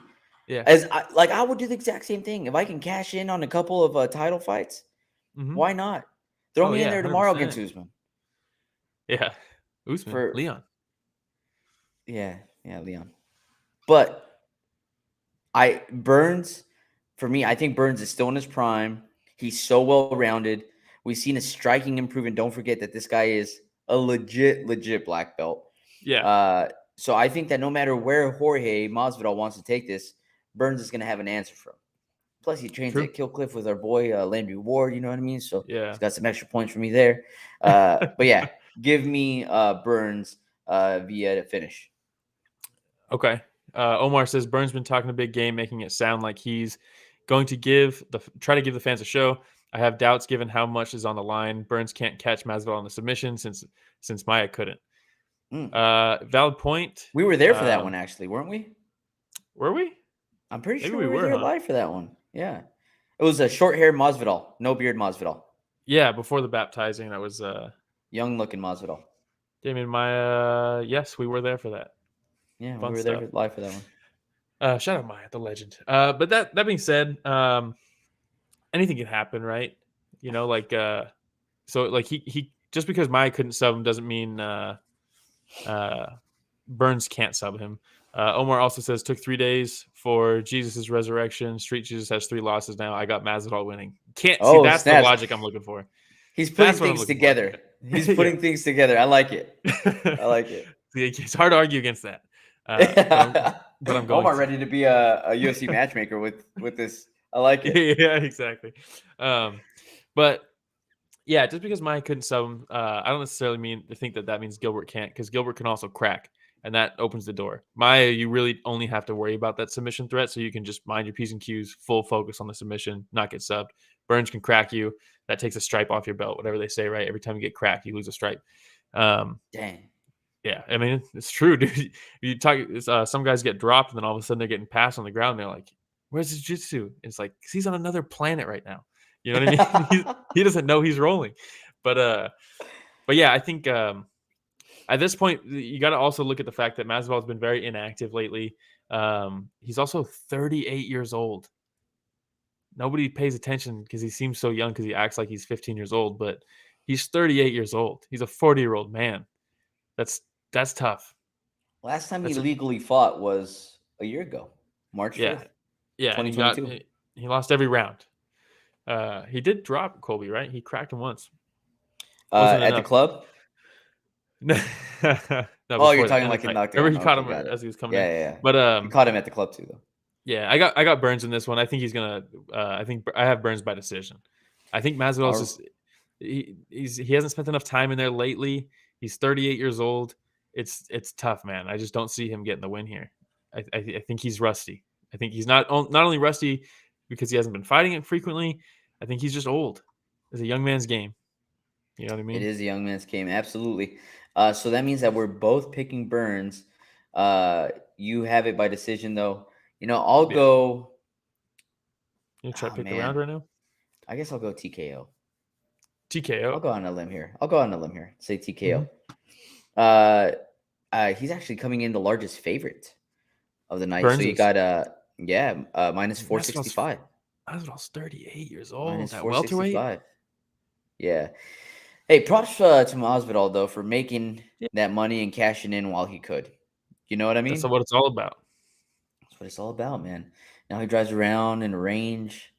Yeah. I would do the exact same thing if I can cash in on a couple of title fights. Mm-hmm. Why not? Throw me in there tomorrow 100%. against Usman. Yeah. Usman. Leon. Yeah, Leon. But Burns, for me, I think Burns is still in his prime. He's so well-rounded. We've seen his striking improvement. Don't forget that this guy is a legit black belt. Yeah. So I think that no matter where Jorge Masvidal wants to take this, Burns is going to have an answer for him. Plus, he trains at Kill Cliff with our boy Landry Ward. You know what I mean? So yeah, he's got some extra points for me there. But yeah, give me Burns via finish. Okay. Omar says Burns been talking a big game, making it sound like he's going to try to give the fans a show. I have doubts given how much is on the line. Burns can't catch Masvidal on the submission since Maya couldn't. Valid point. We were there for that one, actually, weren't we? Were we? I'm pretty Maybe sure we we were were, there live for that one. Yeah. It was a short-haired Masvidal, no beard Masvidal. Yeah, before the baptizing, that was young-looking Masvidal. Damian Maya. Yes, we were there for that. Yeah, Fun we were stuff. there live for that one. Shout out Maya, the legend. But that being said, anything can happen, right? You know, like so like he just because Maya couldn't sub him doesn't mean Burns can't sub him. Omar also says took 3 days for Jesus' resurrection. Street Jesus has 3 losses now. I got Masvidal winning. Can't see that's snaps. the logic I'm looking for. He's putting things together. He's putting things together. I like it. I like it. It's hard to argue against that. But I'm going. Omar ready to be a UFC matchmaker with this. I like it. Yeah, exactly. But yeah, just because Maya couldn't sub him, I don't necessarily think that means Gilbert can't, because Gilbert can also crack, and that opens the door. Maya, you really only have to worry about that submission threat, so you can just mind your P's and Q's, full focus on the submission, not get subbed. Burns can crack you. That takes a stripe off your belt, whatever they say, right? Every time you get cracked, you lose a stripe. Dang. Yeah, I mean, it's true, dude. You talk, some guys get dropped, and then all of a sudden they're getting passed on the ground. And they're like, "Where's his jiu-jitsu?" It's like, 'cause he's on another planet right now. You know what I mean? He doesn't know he's rolling. But yeah, I think at this point you got to also look at the fact that Masvidal has been very inactive lately. He's also 38 years old. Nobody pays attention because he seems so young because he acts like he's 15 years old, but he's 38 years old. He's a 40-year-old man. That's tough. Last time he legally fought was a year ago, March 5th. Yeah, 2022. He lost every round. He did drop Colby, right? He cracked him once. At the club? No, you're talking like he knocked him. Remember, he caught him as he was coming in. Yeah. But he caught him at the club too, though. Yeah, I got Burns in this one. I think he's gonna. I think I have Burns by decision. I think Masvidal's just he hasn't spent enough time in there lately. He's 38 years old. It's tough, man. I just don't see him getting the win here. I think he's rusty. I think he's not only rusty because he hasn't been fighting it frequently. I think he's just old. It's a young man's game. You know what I mean? It is a young man's game, absolutely. So that means that we're both picking Burns. You have it by decision, though. You know, I'll go. You try to pick the round right now? I guess I'll go TKO. TKO. I'll go on a limb here. Say TKO. Mm-hmm. He's actually coming in the largest favorite of the night. Burns so you got minus 465. Masvidal's 38 years old. Minus at welterweight. Yeah. Hey, props to Masvidal though for making that money and cashing in while he could. You know what I mean? That's what it's all about. That's what it's all about, man. Now he drives around in a range,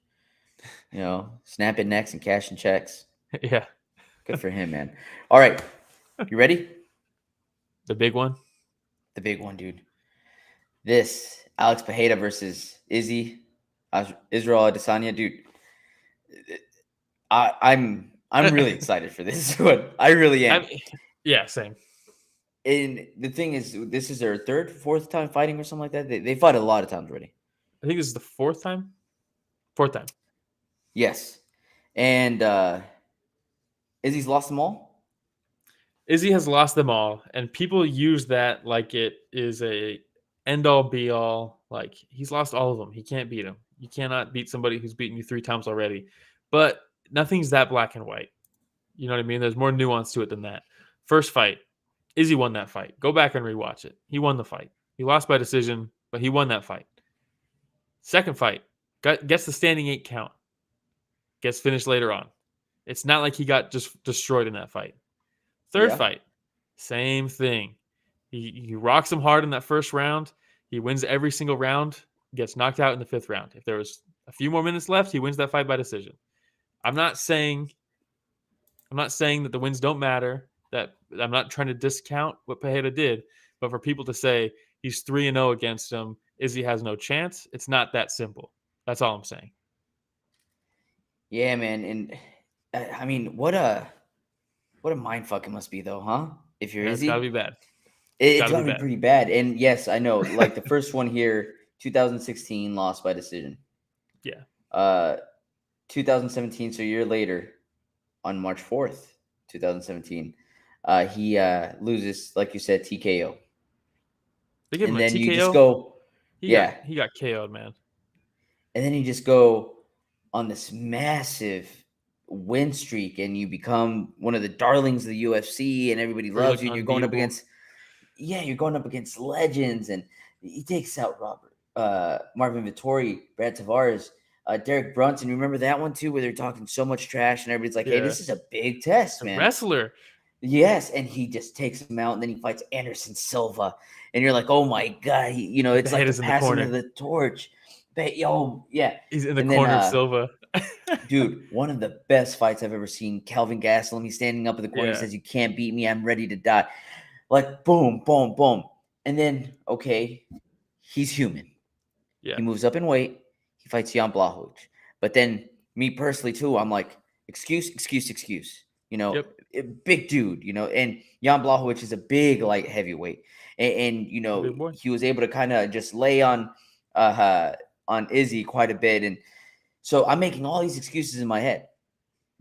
you know, snapping necks and cashing checks. Yeah. Good for him, man. All right. You ready? The big one? The big one, dude. This Alex Pereira versus Israel Adesanya, dude. I'm really excited for this one. I really am. Yeah, same. And the thing is, this is their fourth time fighting or something like that. They fought a lot of times already. I think this is the fourth time. Fourth time. Yes. And Izzy's lost them all? Izzy has lost them all. And people use that like it is a end-all, be-all. Like, he's lost all of them. He can't beat him. You cannot beat somebody who's beaten you 3 times already. But nothing's that black and white. You know what I mean? There's more nuance to it than that. First fight, Izzy won that fight. Go back and rewatch it. He won the fight. He lost by decision, but he won that fight. Second fight, gets the standing 8 count. Gets finished later on. It's not like he got just destroyed in that fight. Third fight, same thing. He rocks him hard in that first round. He wins every single round. Gets knocked out in the 5th round. If there was a few more minutes left, he wins that fight by decision. I'm not saying that the wins don't matter. That I'm not trying to discount what Pereira did, but for people to say he's 3-0 against him, Izzy has no chance, it's not that simple. That's all I'm saying. Yeah, man, and I mean, what a What a mind fuck it must be, though, huh? If you're Yeah, it's gotta be Izzy, bad. it's Gotta be gotta be bad. pretty bad. And yes, I know. Like the first one here, 2016, lost by decision. Yeah. 2017, so a year later, on March 4th, 2017, he loses, like you said, TKO. They give him And a then you just TKO. go, He got yeah. KO'd, man. And then you just go on this massive win streak, and you become one of the darlings of the UFC, and everybody Where you loves look you. And unbeatable. you're going up against legends, and he takes out Marvin Vittori, Brad Tavares, Derek Brunson. Remember that one too, where they're talking so much trash, and everybody's like, "Hey, Yeah. this is a big test, A man." wrestler. Yes, and he just takes him out, and then he fights Anderson Silva, and you're like, "Oh my god!" It's like the Pereira's in the passing of corner. the torch. But yeah, He's in the and then corner of Silva. dude, one of the best fights I've ever seen. Calvin Gastelum, he's standing up in the corner. He Yeah. says, "You can't beat me. I'm ready to die." Like boom, boom, boom, and then okay, he's human. Yeah. He moves up in weight. He fights Jan Blachowicz. But then me personally too, I'm like, excuse. Yep. Big dude. And Jan Blachowicz is a big light heavyweight, and Big boy. he was able to kind of just lay on Izzy quite a bit, and so I'm making all these excuses in my head.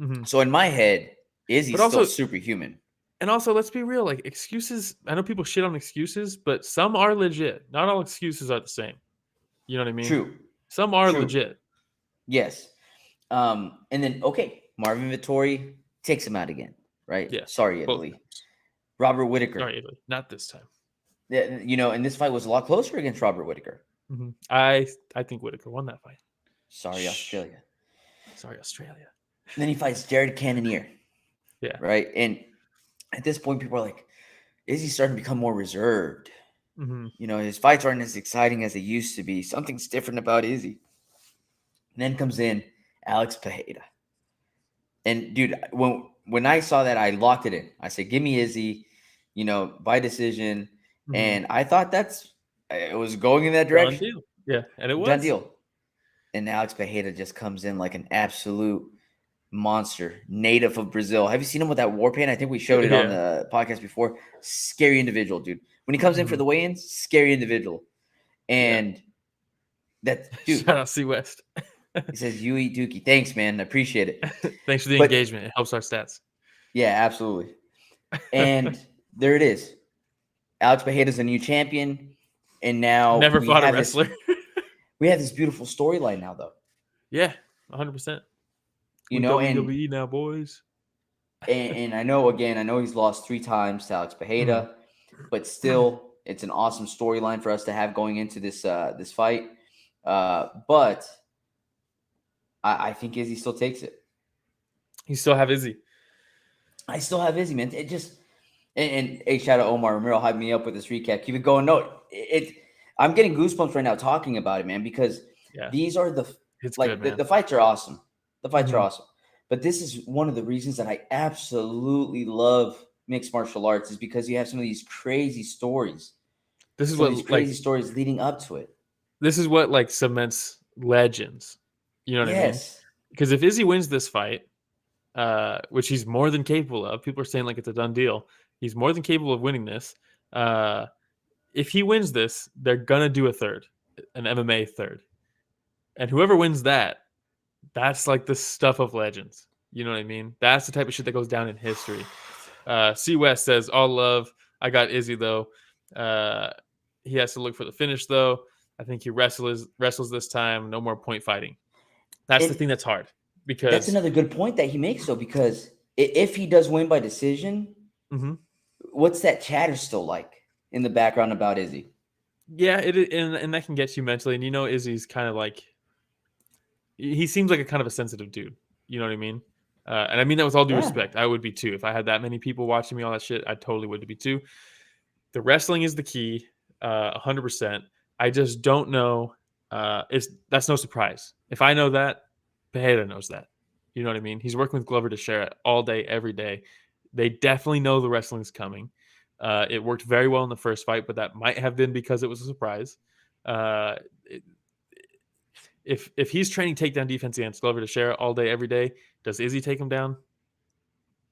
Mm-hmm. So in my head, Izzy's still superhuman. And also, let's be real. Like excuses, I know people shit on excuses, but some are legit. Not all excuses are the same. You know what I mean? True. Some are True. legit. Yes. And then Marvin Vittori takes him out again, right? Yeah. Sorry, Italy. Robert Whittaker. Sorry, Italy. Not this time. And this fight was a lot closer against Robert Whittaker. Mm-hmm. I think Whittaker won that fight. Sorry, Australia. Sorry, Australia. And then he fights Jared Cannonier. Yeah. Right. And at this point, people are like, is he starting to become more reserved? Mm-hmm. His fights aren't as exciting as they used to be. Something's different about Izzy. And then comes in Alex Pereira. And dude, when I saw that, I locked it in. I said, "Give me Izzy," by decision. Mm-hmm. And I thought it was going in that Done direction. deal. Yeah, and it was done deal. And Alex Pereira just comes in like an absolute monster, native of Brazil. Have you seen him with that war paint? I think we showed it on the podcast before. Scary individual, dude. When he comes in for the weigh-ins, scary individual. And that dude. Shout out C West. He says, "You eat dookie." Thanks, man. I appreciate it. Thanks for the engagement. It helps our stats. Yeah, absolutely. And there it is. Alex Pereira's a new champion, and now Never fought a wrestler. We have this beautiful storyline now, though. Yeah, 100%. And WWE now, boys. And I know he's lost 3 times to Alex Pereira, but still, it's an awesome storyline for us to have going into this fight. But I think Izzy still takes it. You still have Izzy. I still have Izzy, man. It just and hey, shout out Omar Romero, hype me up with this recap. Keep it going. No, I'm getting goosebumps right now talking about it, man, because these are the fights are awesome. The fights are awesome. But this is one of the reasons that I absolutely love mixed martial arts is because you have some of these crazy stories. This is crazy stories leading up to it. This is what cements legends. You know what I mean? Because if Izzy wins this fight, which he's more than capable of, people are saying it's a done deal. He's more than capable of winning this. If he wins this, they're gonna do an MMA third, and whoever wins that's the stuff of legends. You know what I mean? That's the type of shit that goes down in history. C West says, "All love. I got Izzy though. He has to look for the finish though. I think he wrestles this time. No more point fighting. That's the thing that's hard because that's another good point that he makes though. Because if he does win by decision, what's that chatter still like in the background about Izzy? Yeah, and that can get you mentally. And Izzy's kind of he seems like a kind of a sensitive dude. You know what I mean? And I mean that with all due respect. I would be too. If I had that many people watching me, all that shit, I totally would be too. The wrestling is the key, 100%. I just don't know. That's no surprise. If I know that, Pereira knows that. You know what I mean? He's working with Glover Teixeira all day, every day. They definitely know the wrestling's coming. It worked very well in the first fight, but that might have been because it was a surprise. If he's training takedown defense against Glover Teixeira all day, every day, does Izzy take him down?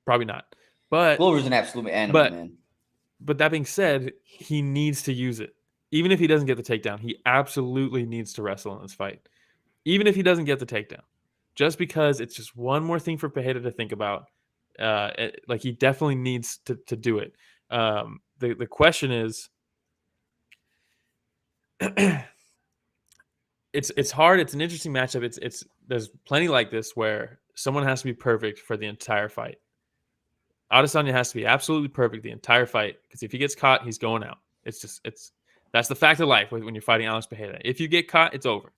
Probably not. But Glover's an absolute animal, but man. but that being said, he needs to use it. Even if he doesn't get the takedown, he absolutely needs to wrestle in this fight. Even if he doesn't get the takedown, just because it's just one more thing for Pereira to think about. Like he definitely needs to do it. The question is, it's hard. It's an interesting matchup. It's there's plenty like this where someone has to be perfect for the entire fight. Adesanya has to be absolutely perfect the entire fight because if he gets caught, he's going out. That's the fact of life when you're fighting Alex Pereira. If you get caught, it's over.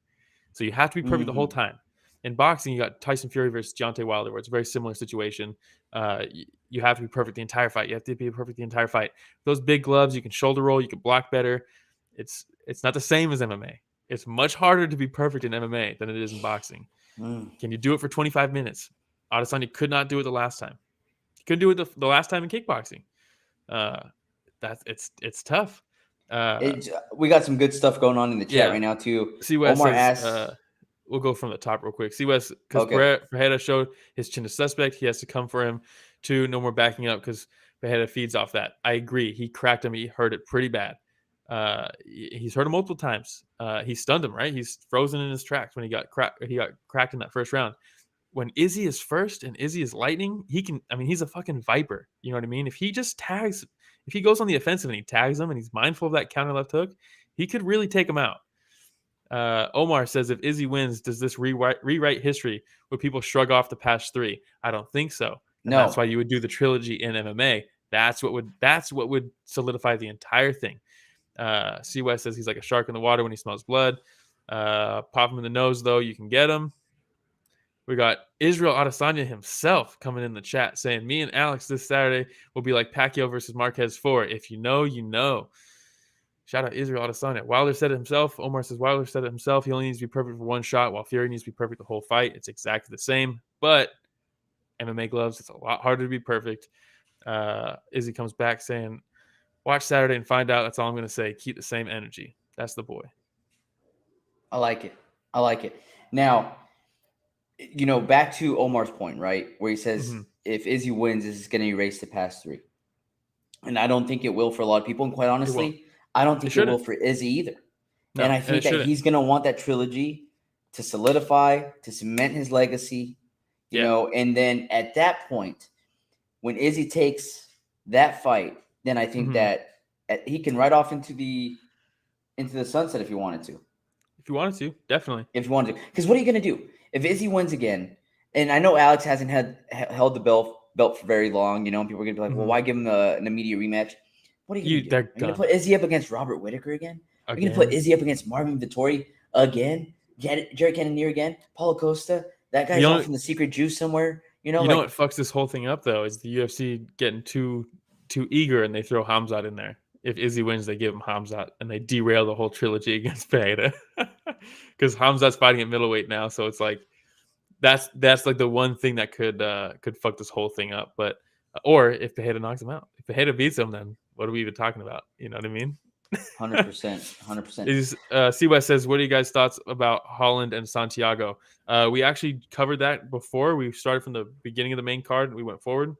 So you have to be perfect the whole time. In boxing, you got Tyson Fury versus Deontay Wilder, where it's a very similar situation. You have to be perfect the entire fight. You have to be perfect the entire fight. Those big gloves, you can shoulder roll, you can block better. It's not the same as MMA. It's much harder to be perfect in MMA than it is in boxing. Can you do it for 25 minutes? Adesanya could not do it the last time. He couldn't do it the last time in kickboxing. It's tough. We got some good stuff going on in the chat right now too. C-West Omar says, asks, we'll go from the top real quick. C-West, because okay. Pereira showed his chin is suspect. He has to come for him. 2, no more backing up because Pereira feeds off that. I agree. He cracked him. He hurt it pretty bad. He's hurt him multiple times. He stunned him, right? He's frozen in his tracks when he got cracked in that first round. When Izzy is first and Izzy is lightning, he's a fucking viper. You know what I mean? If he goes on the offensive and he tags him and he's mindful of that counter left hook, he could really take him out. Omar says, if Izzy wins, does this rewrite history? Would people shrug off the past 3? I don't think so. And No. That's why you would do the trilogy in MMA. That's what would solidify the entire thing. C-West says he's like a shark in the water when he smells blood. Pop him in the nose, though. You can get him. We got Israel Adesanya himself coming in the chat saying, me and Alex this Saturday will be like Pacquiao versus Marquez 4. If you know, you know. Shout out Israel Adesanya. Wilder said it himself. Omar says Wilder said it himself. He only needs to be perfect for one shot, while Fury needs to be perfect the whole fight. It's exactly the same. But MMA gloves, it's a lot harder to be perfect. Izzy comes back saying, watch Saturday and find out. That's all I'm going to say. Keep the same energy. That's the boy. I like it. Now, back to Omar's point, right? Where he says, if Izzy wins, this is going to erase the past 3. And I don't think it will for a lot of people. And quite honestly, I don't think it will for Izzy either. No, and I think that he's going to want that trilogy to solidify, to cement his legacy, you know. And then at that point, when Izzy takes that fight, then I think that he can ride off into the sunset if he wanted to. If you wanted to, definitely. If you wanted to. Because what are you going to do? If Izzy wins again, and I know Alex hasn't held the belt for very long, and people are going to be like, well, why give him an immediate rematch? What are you going to do? Are you going to put Izzy up against Robert Whittaker again? Are you going to put Izzy up against Marvin Vettori again? Jared Cannonier again? Paulo Costa? That guy's off in the secret juice somewhere. Know what fucks this whole thing up, though, is the UFC getting too eager and they throw Hamzat in there. If Izzy wins, they give him Hamzat and they derail the whole trilogy against Pereira. Because Hamzat's fighting at middleweight now, so it's like that's like the one thing that could fuck this whole thing up. But or if Pereira knocks him out, if Pereira beats him, then what are we even talking about? You know what I mean? 100%. C-West says, what are you guys' thoughts about Holland and Santiago? We actually covered that before. We started from the beginning of the main card and we went forward.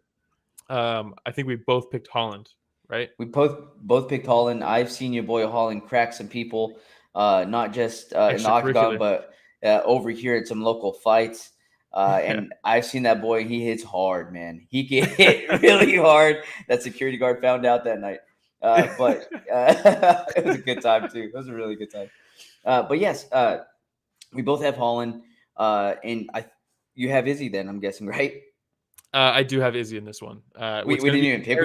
I think we both picked Holland, right? We both picked Holland. I've seen your boy Holland crack some people, not just in the octagon, but over here at some local fights. And I've seen that boy. He hits hard, man. He can hit really hard. That security guard found out that night. But it was a good time too. It was a really good time. But yes, we both have Holland, and you have Izzy. Then I'm guessing, right? I do have Izzy in this one. We didn't even pick.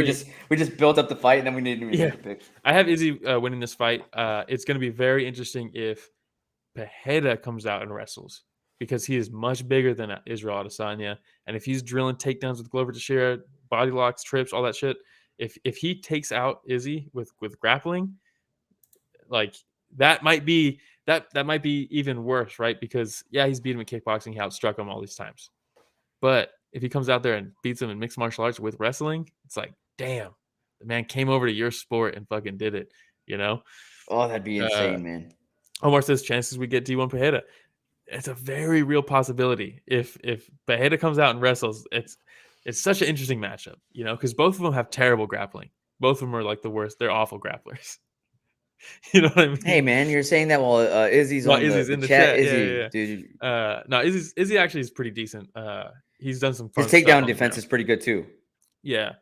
We just built up the fight, and then we didn't even make a pick. I have Izzy winning this fight. It's going to be very interesting if Pereira comes out and wrestles, because he is much bigger than Israel Adesanya, and if he's drilling takedowns with Glover Teixeira, body locks, trips, all that shit. If he takes out Izzy with grappling, like that might be even worse, right? Because he's beat him in kickboxing, he outstruck him all these times. But if he comes out there and beats him in mixed martial arts with wrestling, it's like, damn, the man came over to your sport and fucking did it, Oh, that'd be insane, man. Omar says chances we get D1 Pereira. It's a very real possibility. If Pereira comes out and wrestles, it's it's such an interesting matchup, because both of them have terrible grappling. Both of them are like the worst. They're awful grapplers. You know what I Hey mean? man, you're saying that while Izzy's Well, on Izzy's the in the chat. chat. Yeah, Izzy, yeah, dude, yeah. No, Izzy actually is pretty decent. He's done some his fun stuff takedown on the defense ground. is pretty good too. Yeah.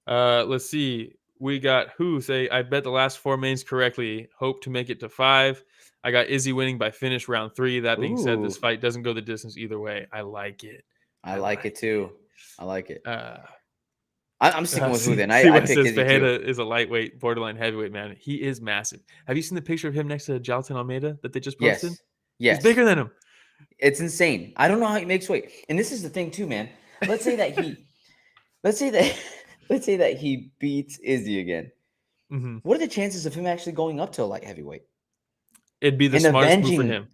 Let's see. We got who say I bet the last 4 mains correctly. Hope to make it to 5. I got Izzy winning by finish round 3. That being said, this Ooh, fight doesn't go the distance either way. I like it. I like it too. I like it. Uh, I'm sticking with who then. See I what picked says Izzy too. Pereira is a lightweight, borderline heavyweight, man. He is massive. Have you seen the picture of him next to Jalton Almeida that they just posted? Yes, He's yes, bigger than him. it's insane. I don't know how he makes weight. And this is the thing too, man. Let's say that he, let's say that, let's say that he beats Izzy again. Mm-hmm. What are the chances of him actually going up to a light heavyweight It'd be the and smartest move for avenging him.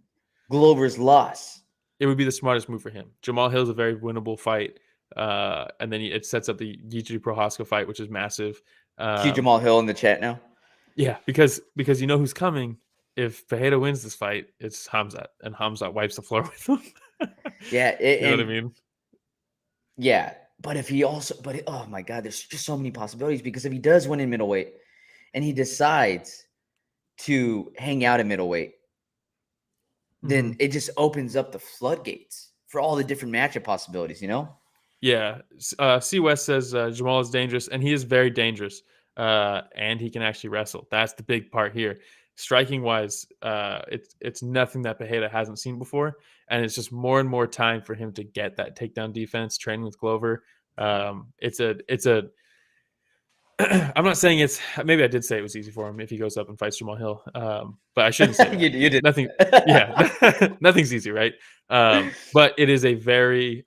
Glover's loss? It would be the smartest move for him. Jamal Hill's a very winnable fight. And then it sets up the Yichiri Prohaska fight, which is massive. See Jamal Hill in the chat now. Yeah, because you know who's coming. If Pereira wins this fight, it's Hamzat, and Hamzat wipes the floor with him. Yeah, You know what I mean? Yeah, but if he also, oh my God, there's just so many possibilities because if he does win in middleweight, and he decides to hang out in middleweight, then it just opens up the floodgates for all the different matchup possibilities. Yeah. C West says Jamal is dangerous, and he is very dangerous. And he can actually wrestle. That's the big part here. Striking wise, it's nothing that Pereira hasn't seen before, and it's just more and more time for him to get that takedown defense. Training with Glover, it's a. I'm not saying it's. Maybe I did say it was easy for him if he goes up and fights Jamal Hill, but I shouldn't say that. You did Nothing. Yeah, nothing's easy, right? But it is a very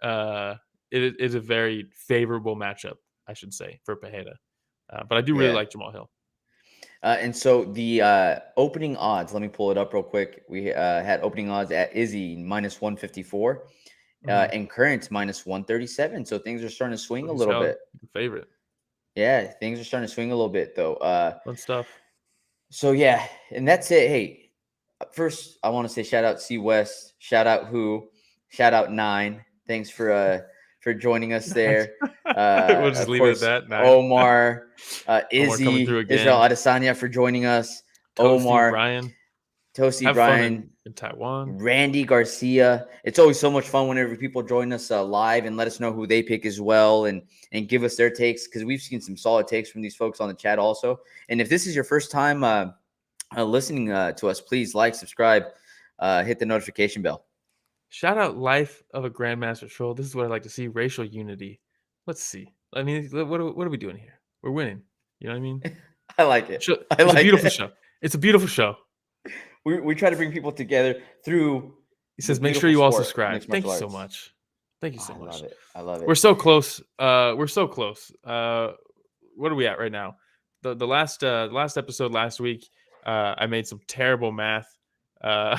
it is a very favorable matchup, I should say, for Pereira. But I do really Yeah. like Jamal Hill. And so the opening odds, let me pull it up real quick. We had opening odds at Izzy minus 154 and current minus 137. So things are starting to swing a little bit. Favorite. Yeah, things are starting to swing a little bit though. Fun stuff. So yeah, and that's it. Hey, first I want to say shout out C West, shout out shout out 9. Thanks for joining us there. We'll just Of leave course, it at that. 9. Omar, Omar coming through Izzy, again. Israel Adesanya for joining us. Toasty Omar, Brian. Toasty Have Brian, fun in Taiwan. Randy Garcia. It's always so much fun whenever people join us live and let us know who they pick as well and give us their takes because we've seen some solid takes from these folks on the chat also. And if this is your first time listening to us, please like, subscribe, hit the notification bell. Shout out Life of a Grandmaster Troll. This is what I like to see. Racial unity. Let's see. I mean, what are we doing here? We're winning. You know what I mean? I like it. It's a beautiful show. It's a beautiful show. We try to bring people together through. He says, make sure you all subscribe. Thank you so much. Thank you so much. I love it. I love it. We're so close. We're so close. What are we at right now? The last episode last week, I made some terrible math. Yeah,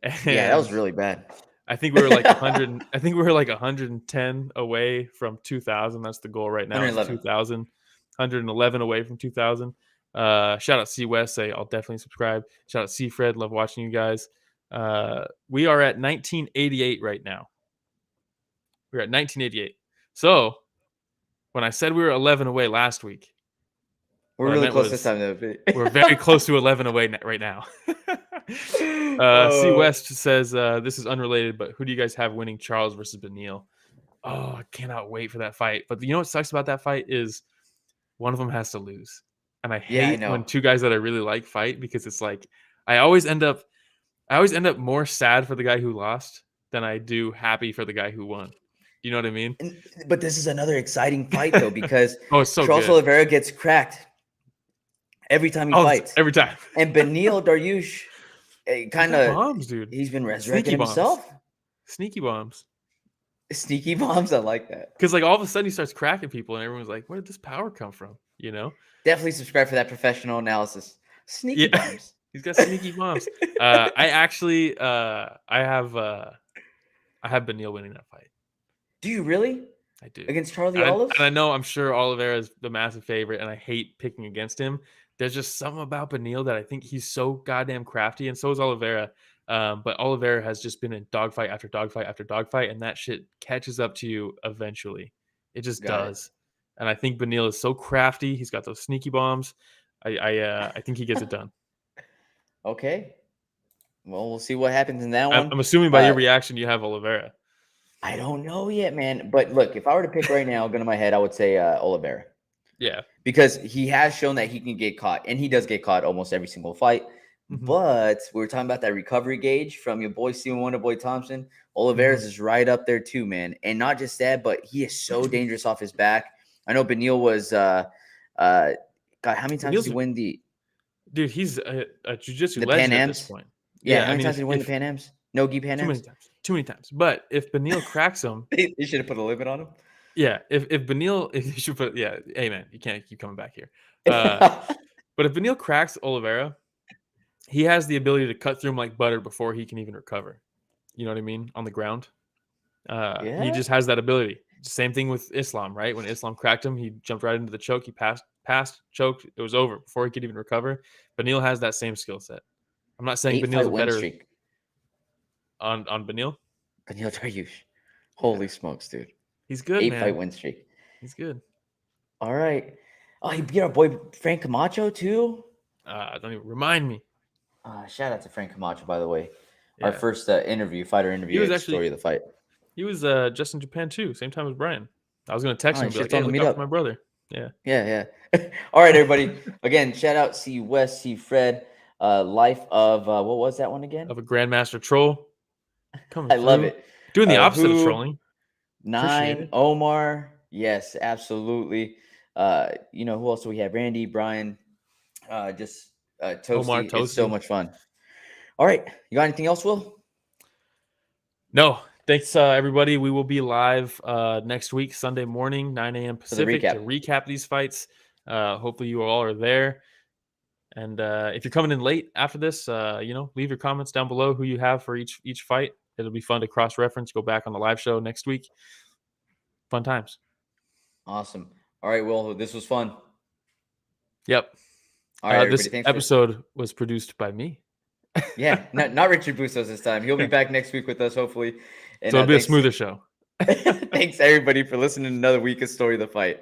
that was really bad. I think we were like 100. I think we were like 110 away from 2,000. That's the goal right now. 2,000, 111 away from 2,000. Shout out C West. Say I'll definitely subscribe. Shout out C Fred. Love watching you guys. We are at 1988 right now. We're at 1988. So when I said we were 11 away last week, we're really close this time. We're very close to 11 away right now. C West says this is unrelated, but who do you guys have winning, Charles versus Beneil? Oh, I cannot wait for that fight. But you know what sucks about that fight is one of them has to lose, and I hate when two guys that I really like fight because it's like I always end up more sad for the guy who lost than I do happy for the guy who won. You know what I mean? But this is another exciting fight though because it's so Charles good. Oliveira gets cracked every time he fights. Every time. And Beneil Dariush kind of bombs, dude. He's been resurrected himself. Sneaky bombs. Sneaky bombs. I like that. Because like all of a sudden he starts cracking people and everyone's like, where did this power come from? You know? Definitely subscribe for that professional analysis. Sneaky bombs. He's got sneaky bombs. I actually I have Beneil winning that fight. Do you really? I do. Against Charlie Olives? And I know I'm sure Oliveira is the massive favorite, and I hate picking against him. There's just something about Beneil that I think he's so goddamn crafty, and so is Oliveira. But Oliveira has just been in dogfight after dogfight after dogfight, and that shit catches up to you eventually. It just Got it. does. And I think Beneil is so crafty. He's got those sneaky bombs. I think he gets it done. Okay. Well, we'll see what happens in that I'm, one. I'm assuming by your reaction, you have Oliveira. I don't know yet, man. But look, if I were to pick right now, gun to my head, I would say Oliveira. Yeah. Because he has shown that he can get caught, and he does get caught almost every single fight. Mhm. But we were talking about that recovery gauge from your boy Steven Wonderboy Thompson. Oliveira's is right up there too, man. And not just that, but he is so dangerous off his back. I know Beneil was God, how many times did he win the Dude, he's a jiu-jitsu Pan legend at this Ams? point. Yeah, how many times did he win the Pan Ams? No-gi Pan Too many Ams? times. Too many times. But if Beneil cracks him, They should have put a limit on him. yeah, if Beneil, if you should put, yeah, hey man, you can't keep coming back here. But if Beneil cracks Oliveira, he has the ability to cut through him like butter before he can even recover. You know what I mean? On the ground. He Yeah. just has that ability. Same thing with Islam, right? When Islam cracked him, he jumped right into the choke. He passed, choked. It was over before he could even recover. Beneil has that same skill set. I'm not saying 8 Beneil's fight win better streak. on Beneil. Beneil Dariush. Holy smokes, dude. He's good, 8 man. fight win streak. He's good. All right. Oh, he beat our boy Frank Camacho too. Don't even remind me. Shout out to Frank Camacho, by the way. Yeah. Our first fighter interview. He was at actually Story of the Fight. He was just in Japan too, same time as Brian. I was gonna text him and be like, shit's on "Hey, the look out meetup. for my brother." Yeah. Yeah. All right, everybody. Again, shout out C West, C Fred. Life of what was that one again? Of a Grandmaster troll. Coming I love through. it. Doing the opposite of Who? trolling. Appreciate 9 it. Omar. Yes, absolutely. Who else do we have? Randy, Brian, Toasty. Omar, It's so Toasty. much fun. All right. You got anything else, Will? No. Thanks, everybody. We will be live next week, Sunday morning, 9 a.m. Pacific, to recap these fights. Hopefully you all are there. And if you're coming in late after this, leave your comments down below who you have for each fight. It'll be fun to cross-reference, go back on the live show next week. Fun times. Awesome. All right, Will, this was fun. Yep. All right, this episode was produced by me. Yeah, not Richard Bustos this time. He'll be back next week with us, hopefully. And, so it'll be a smoother show. Thanks, everybody, for listening to another week of Story of the Fight.